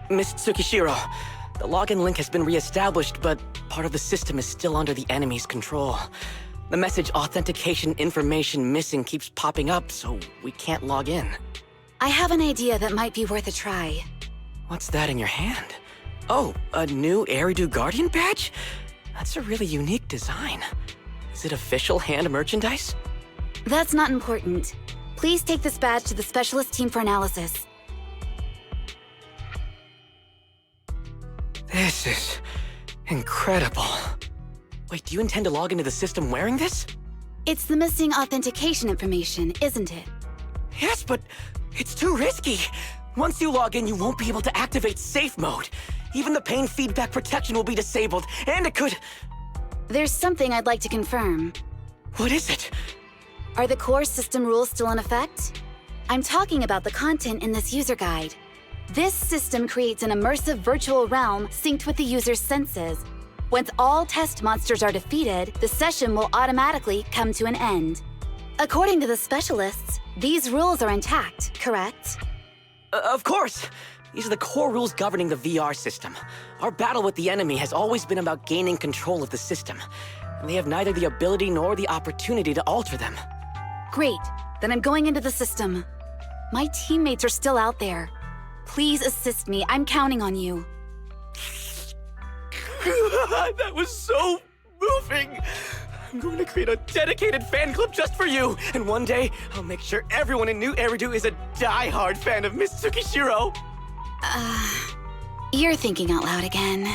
Speaker 7: Miss Tsukishiro, the login link has been reestablished, but part of the system is still under the enemy's control. The message authentication information missing keeps popping up, so we can't log in.
Speaker 1: I have an idea that might be worth a try.
Speaker 7: What's that in your hand? Oh, a new Eridu Guardian badge? That's a really unique design. Is it official hand merchandise?
Speaker 1: That's not important. Please take this badge to the specialist team for analysis.
Speaker 7: This is incredible. Wait, do you intend to log into the system wearing this?
Speaker 1: It's the missing authentication information, isn't it?
Speaker 7: Yes, but it's too risky. Once you log in, you won't be able to activate safe mode. Even the pain feedback protection will be disabled, and it could...
Speaker 1: There's something I'd like to confirm.
Speaker 7: What is it?
Speaker 1: Are the core system rules still in effect? I'm talking about the content in this user guide. This system creates an immersive virtual realm synced with the user's senses. Once all test monsters are defeated, the session will automatically come to an end. According to the specialists, these rules are intact, correct?
Speaker 7: Of course! These are the core rules governing the VR system. Our battle with the enemy has always been about gaining control of the system, and they have neither the ability nor the opportunity to alter them.
Speaker 1: Great, then I'm going into the system. My teammates are still out there. Please assist me, I'm counting on you.
Speaker 7: That was so moving! I'm going to create a dedicated fan club just for you, and one day, I'll make sure everyone in New Eridu is a die-hard fan of Miss Tsukishiro!
Speaker 1: You're thinking out loud again.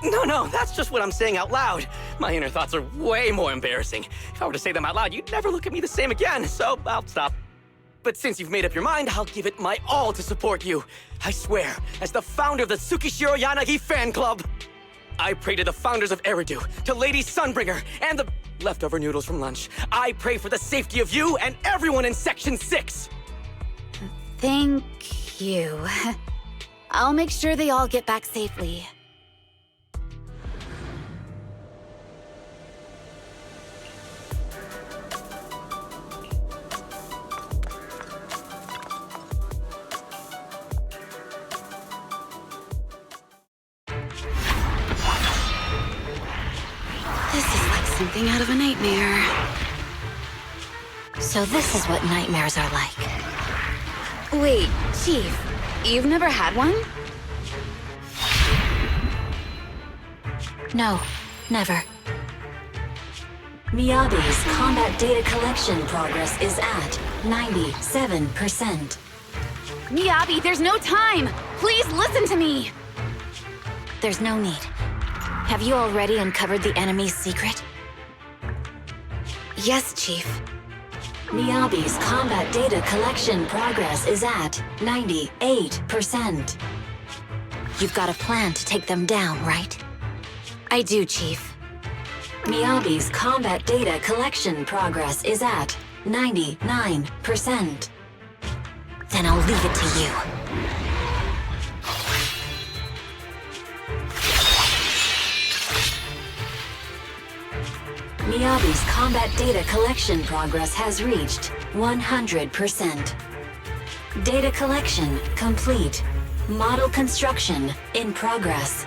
Speaker 7: No, that's just what I'm saying out loud. My inner thoughts are way more embarrassing. If I were to say them out loud, you'd never look at me the same again, so I'll stop. But since you've made up your mind, I'll give it my all to support you. I swear, as the founder of the Tsukishiro Yanagi fan club, I pray to the founders of Eridu, to Lady Sunbringer, and the leftover noodles from lunch. I pray for the safety of you and everyone in Section 6!
Speaker 1: Thank you. I'll make sure they all get back safely. Something out of a nightmare.
Speaker 2: So this is what nightmares are like.
Speaker 1: Wait, Chief, you've never had one?
Speaker 2: No, never.
Speaker 9: Miyabi's combat data collection progress is at 97%.
Speaker 1: Miyabi, there's no time! Please listen to me!
Speaker 2: There's no need. Have you already uncovered the enemy's secret?
Speaker 1: Yes, Chief.
Speaker 9: Miyabi's combat data collection progress is at 98%.
Speaker 2: You've got a plan to take them down, right?
Speaker 1: I do, Chief.
Speaker 9: Miyabi's combat data collection progress is at 99%.
Speaker 2: Then I'll leave it to you.
Speaker 9: Miyabi's combat data collection progress has reached 100%. Data collection complete. Model construction in progress.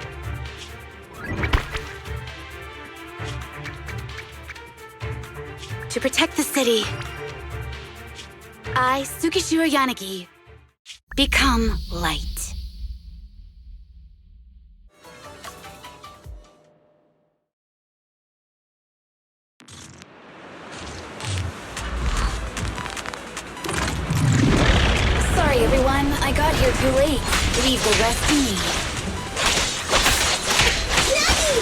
Speaker 1: To protect the city, I, Tsukishiro Yanagi, become light. Sorry, everyone. I got here too late. Leave the rest to me.
Speaker 3: Nagi!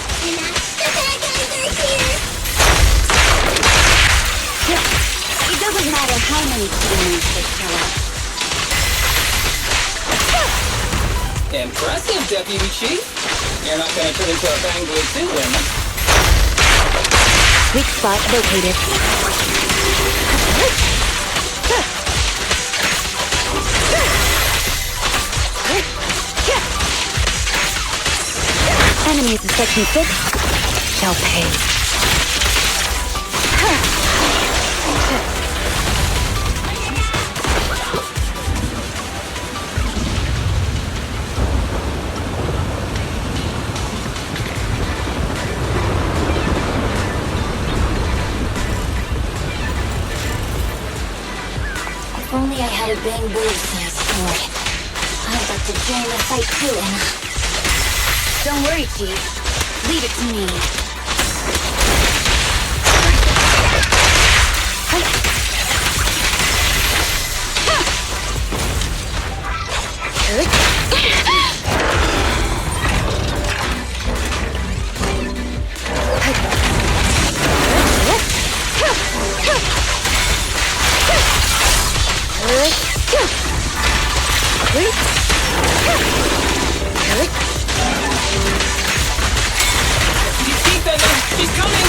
Speaker 3: The bad guys are here!
Speaker 1: It doesn't matter how many teammates show up.
Speaker 8: Impressive, Deputy Chief. You're not gonna turn into a Bangla too, am I?
Speaker 1: Weak spot located. Enemies of Section 6 shall pay.
Speaker 2: I had a bamboo snare stored. I'd like to join the fight too, Emma.
Speaker 1: Don't worry, Chief. Leave it to me.
Speaker 8: Keep Emma! She's coming!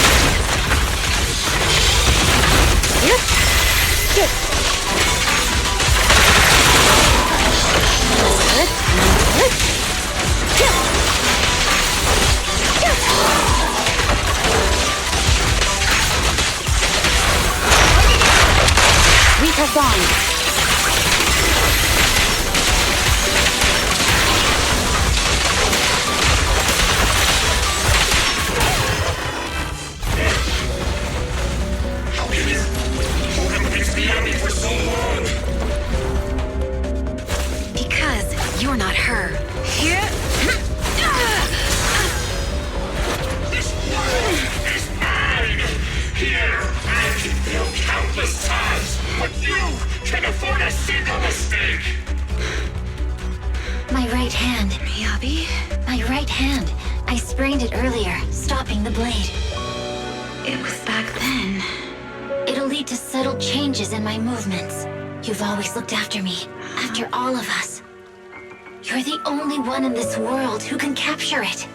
Speaker 1: We press on.
Speaker 9: Because you're not her.
Speaker 4: This world is mine! Here, I can fail countless times, but you can afford a single mistake!
Speaker 2: My right hand.
Speaker 1: Miyabi?
Speaker 2: My right hand. I sprained it earlier, stopping the blade.
Speaker 1: It was back then.
Speaker 2: It'll lead to subtle changes in my movements. You've always looked after me, after all of us. You're the only one in this world who can capture it.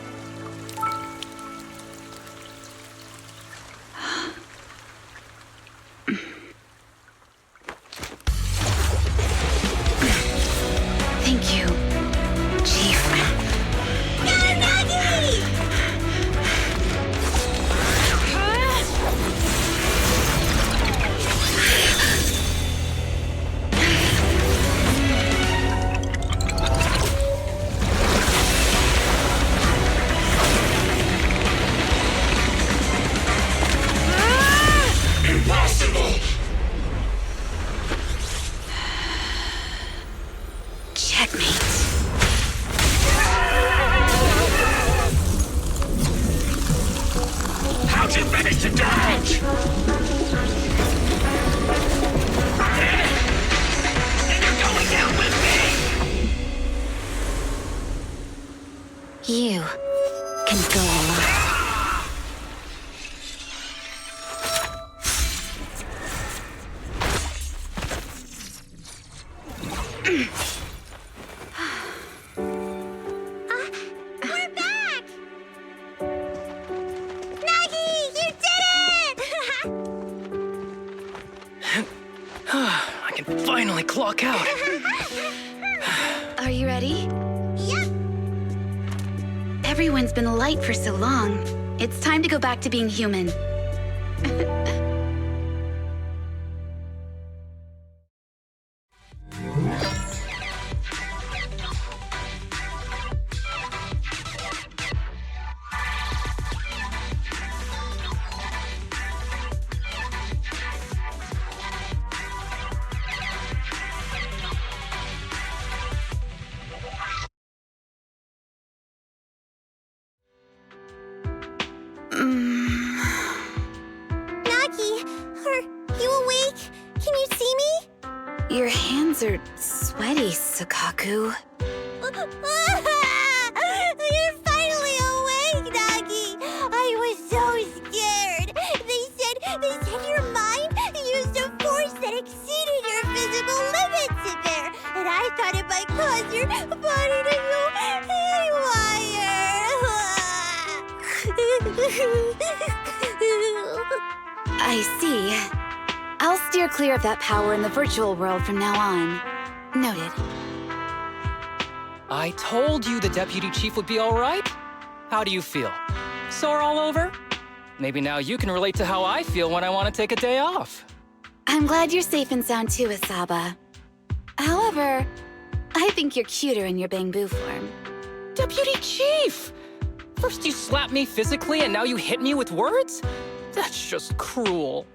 Speaker 1: Thank you, Chief.
Speaker 4: Impossible!
Speaker 1: Checkmate.
Speaker 4: How'd you manage to dodge? And you're going down with me!
Speaker 2: You can go alone.
Speaker 3: We're back! Nagi, you did it!
Speaker 8: I can finally clock out.
Speaker 1: Are you ready?
Speaker 3: Yep.
Speaker 1: Everyone's been light for so long. It's time to go back to being human.
Speaker 3: Nagi, are you awake? Can you see me?
Speaker 1: Your hands are sweaty, Sakaku.
Speaker 3: You're finally awake, Nagi! I was so scared. They said your mind used a force that exceeded your physical limits in there, and I thought it might cause your body to go haywire.
Speaker 1: I see. I'll steer clear of that power in the virtual world from now on. Noted.
Speaker 8: I told you the deputy chief would be all right. How do you feel? Sore all over? Maybe now you can relate to how I feel when I want to take a day off.
Speaker 1: I'm glad you're safe and sound too, Asaba. However, I think you're cuter in your bamboo form.
Speaker 8: Deputy chief! First you slap me physically and now you hit me with words? That's just cruel.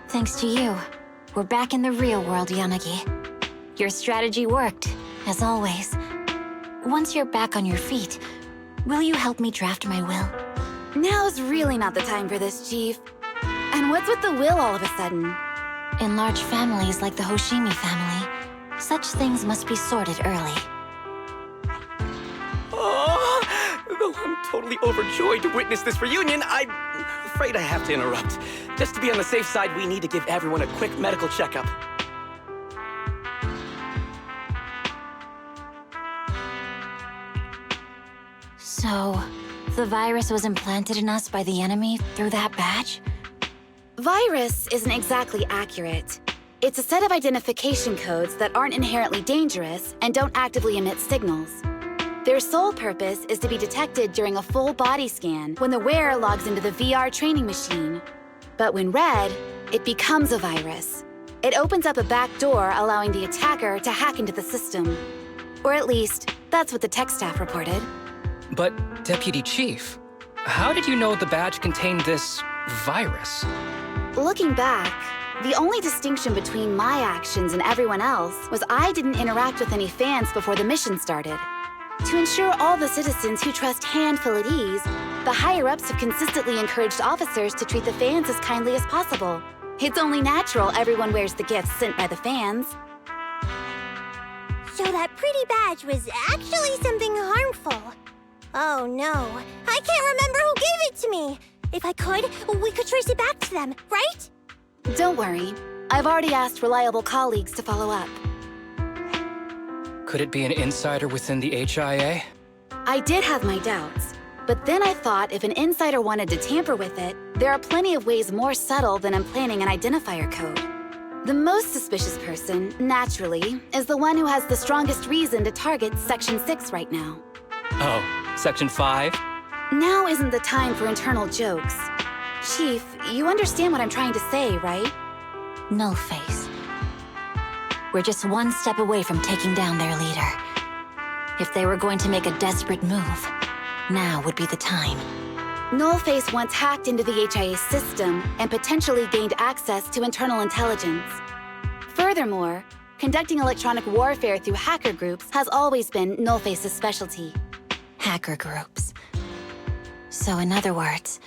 Speaker 2: Thanks to you, We're back in the real world, Yanagi. Your strategy worked, as always. Once you're back on your feet, will you help me draft my will?
Speaker 1: Now's really not the time for this, Chief. And what's with the will all of a sudden?
Speaker 2: In large families like the Hoshimi family, such things must be sorted early.
Speaker 7: Oh, though I'm totally overjoyed to witness this reunion, I'm afraid I have to interrupt. Just to be on the safe side, we need to give everyone a quick medical checkup.
Speaker 2: So, the virus was implanted in us by the enemy through that badge?
Speaker 1: Virus isn't exactly accurate. It's a set of identification codes that aren't inherently dangerous and don't actively emit signals. Their sole purpose is to be detected during a full body scan when the wearer logs into the VR training machine. But when read, it becomes a virus. It opens up a back door, allowing the attacker to hack into the system. Or at least, that's what the tech staff reported.
Speaker 8: But, Deputy Chief, how did you know the badge contained this virus?
Speaker 1: Looking back, the only distinction between my actions and everyone else was I didn't interact with any fans before the mission started. To ensure all the citizens who trust Han feel at ease, the higher-ups have consistently encouraged officers to treat the fans as kindly as possible. It's only natural everyone wears the gifts sent by the fans.
Speaker 3: So that pretty badge was actually something harmful. Oh no, I can't remember who gave it to me. If I could, we could trace it back to them, right?
Speaker 1: Don't worry. I've already asked reliable colleagues to follow up.
Speaker 8: Could it be an insider within the HIA?
Speaker 1: I did have my doubts, but then I thought if an insider wanted to tamper with it, there are plenty of ways more subtle than implanting an identifier code. The most suspicious person, naturally, is the one who has the strongest reason to target Section 6 right now.
Speaker 8: Oh, Section 5?
Speaker 1: Now isn't the time for internal jokes. Chief, you understand what I'm trying to say, right?
Speaker 2: Nullface. We're just one step away from taking down their leader. If they were going to make a desperate move, now would be the time.
Speaker 1: Nullface once hacked into the HIA system and potentially gained access to internal intelligence. Furthermore, conducting electronic warfare through hacker groups has always been Nullface's specialty.
Speaker 2: Hacker groups. So in other words,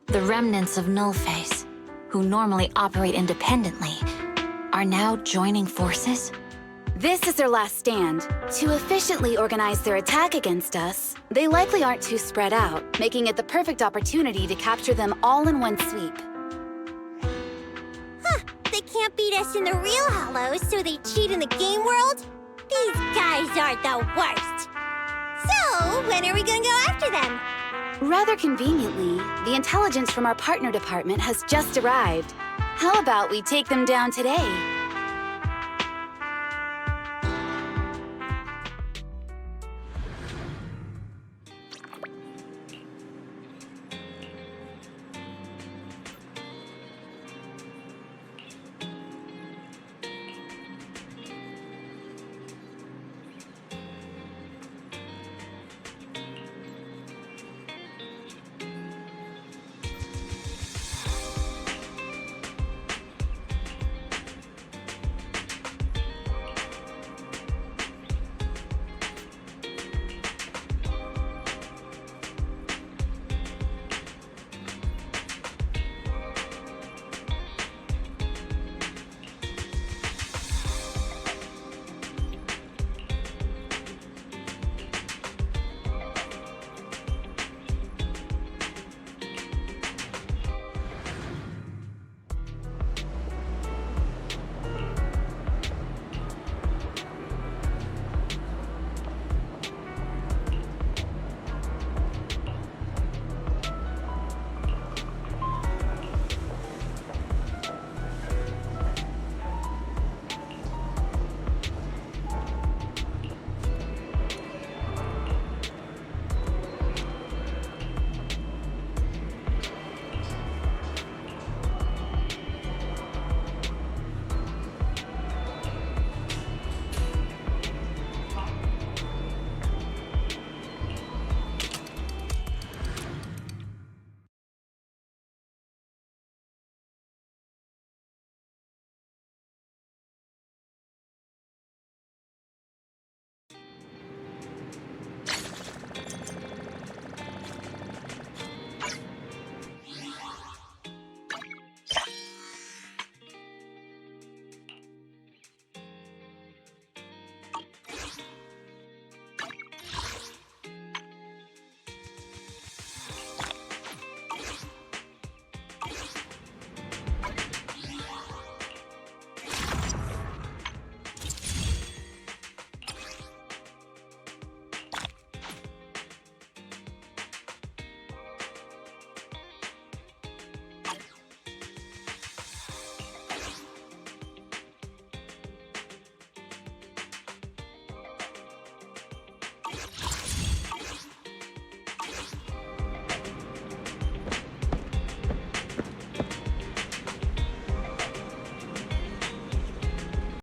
Speaker 2: the remnants of Nullface, who normally operate independently, are now joining forces?
Speaker 1: This is their last stand. To efficiently organize their attack against us, they likely aren't too spread out, making it the perfect opportunity to capture them all in one sweep.
Speaker 3: Huh, they can't beat us in the real Hollows, so they cheat in the game world? These guys are the worst. So, when are we gonna go after them?
Speaker 1: Rather conveniently, the intelligence from our partner department has just arrived. How about we take them down today?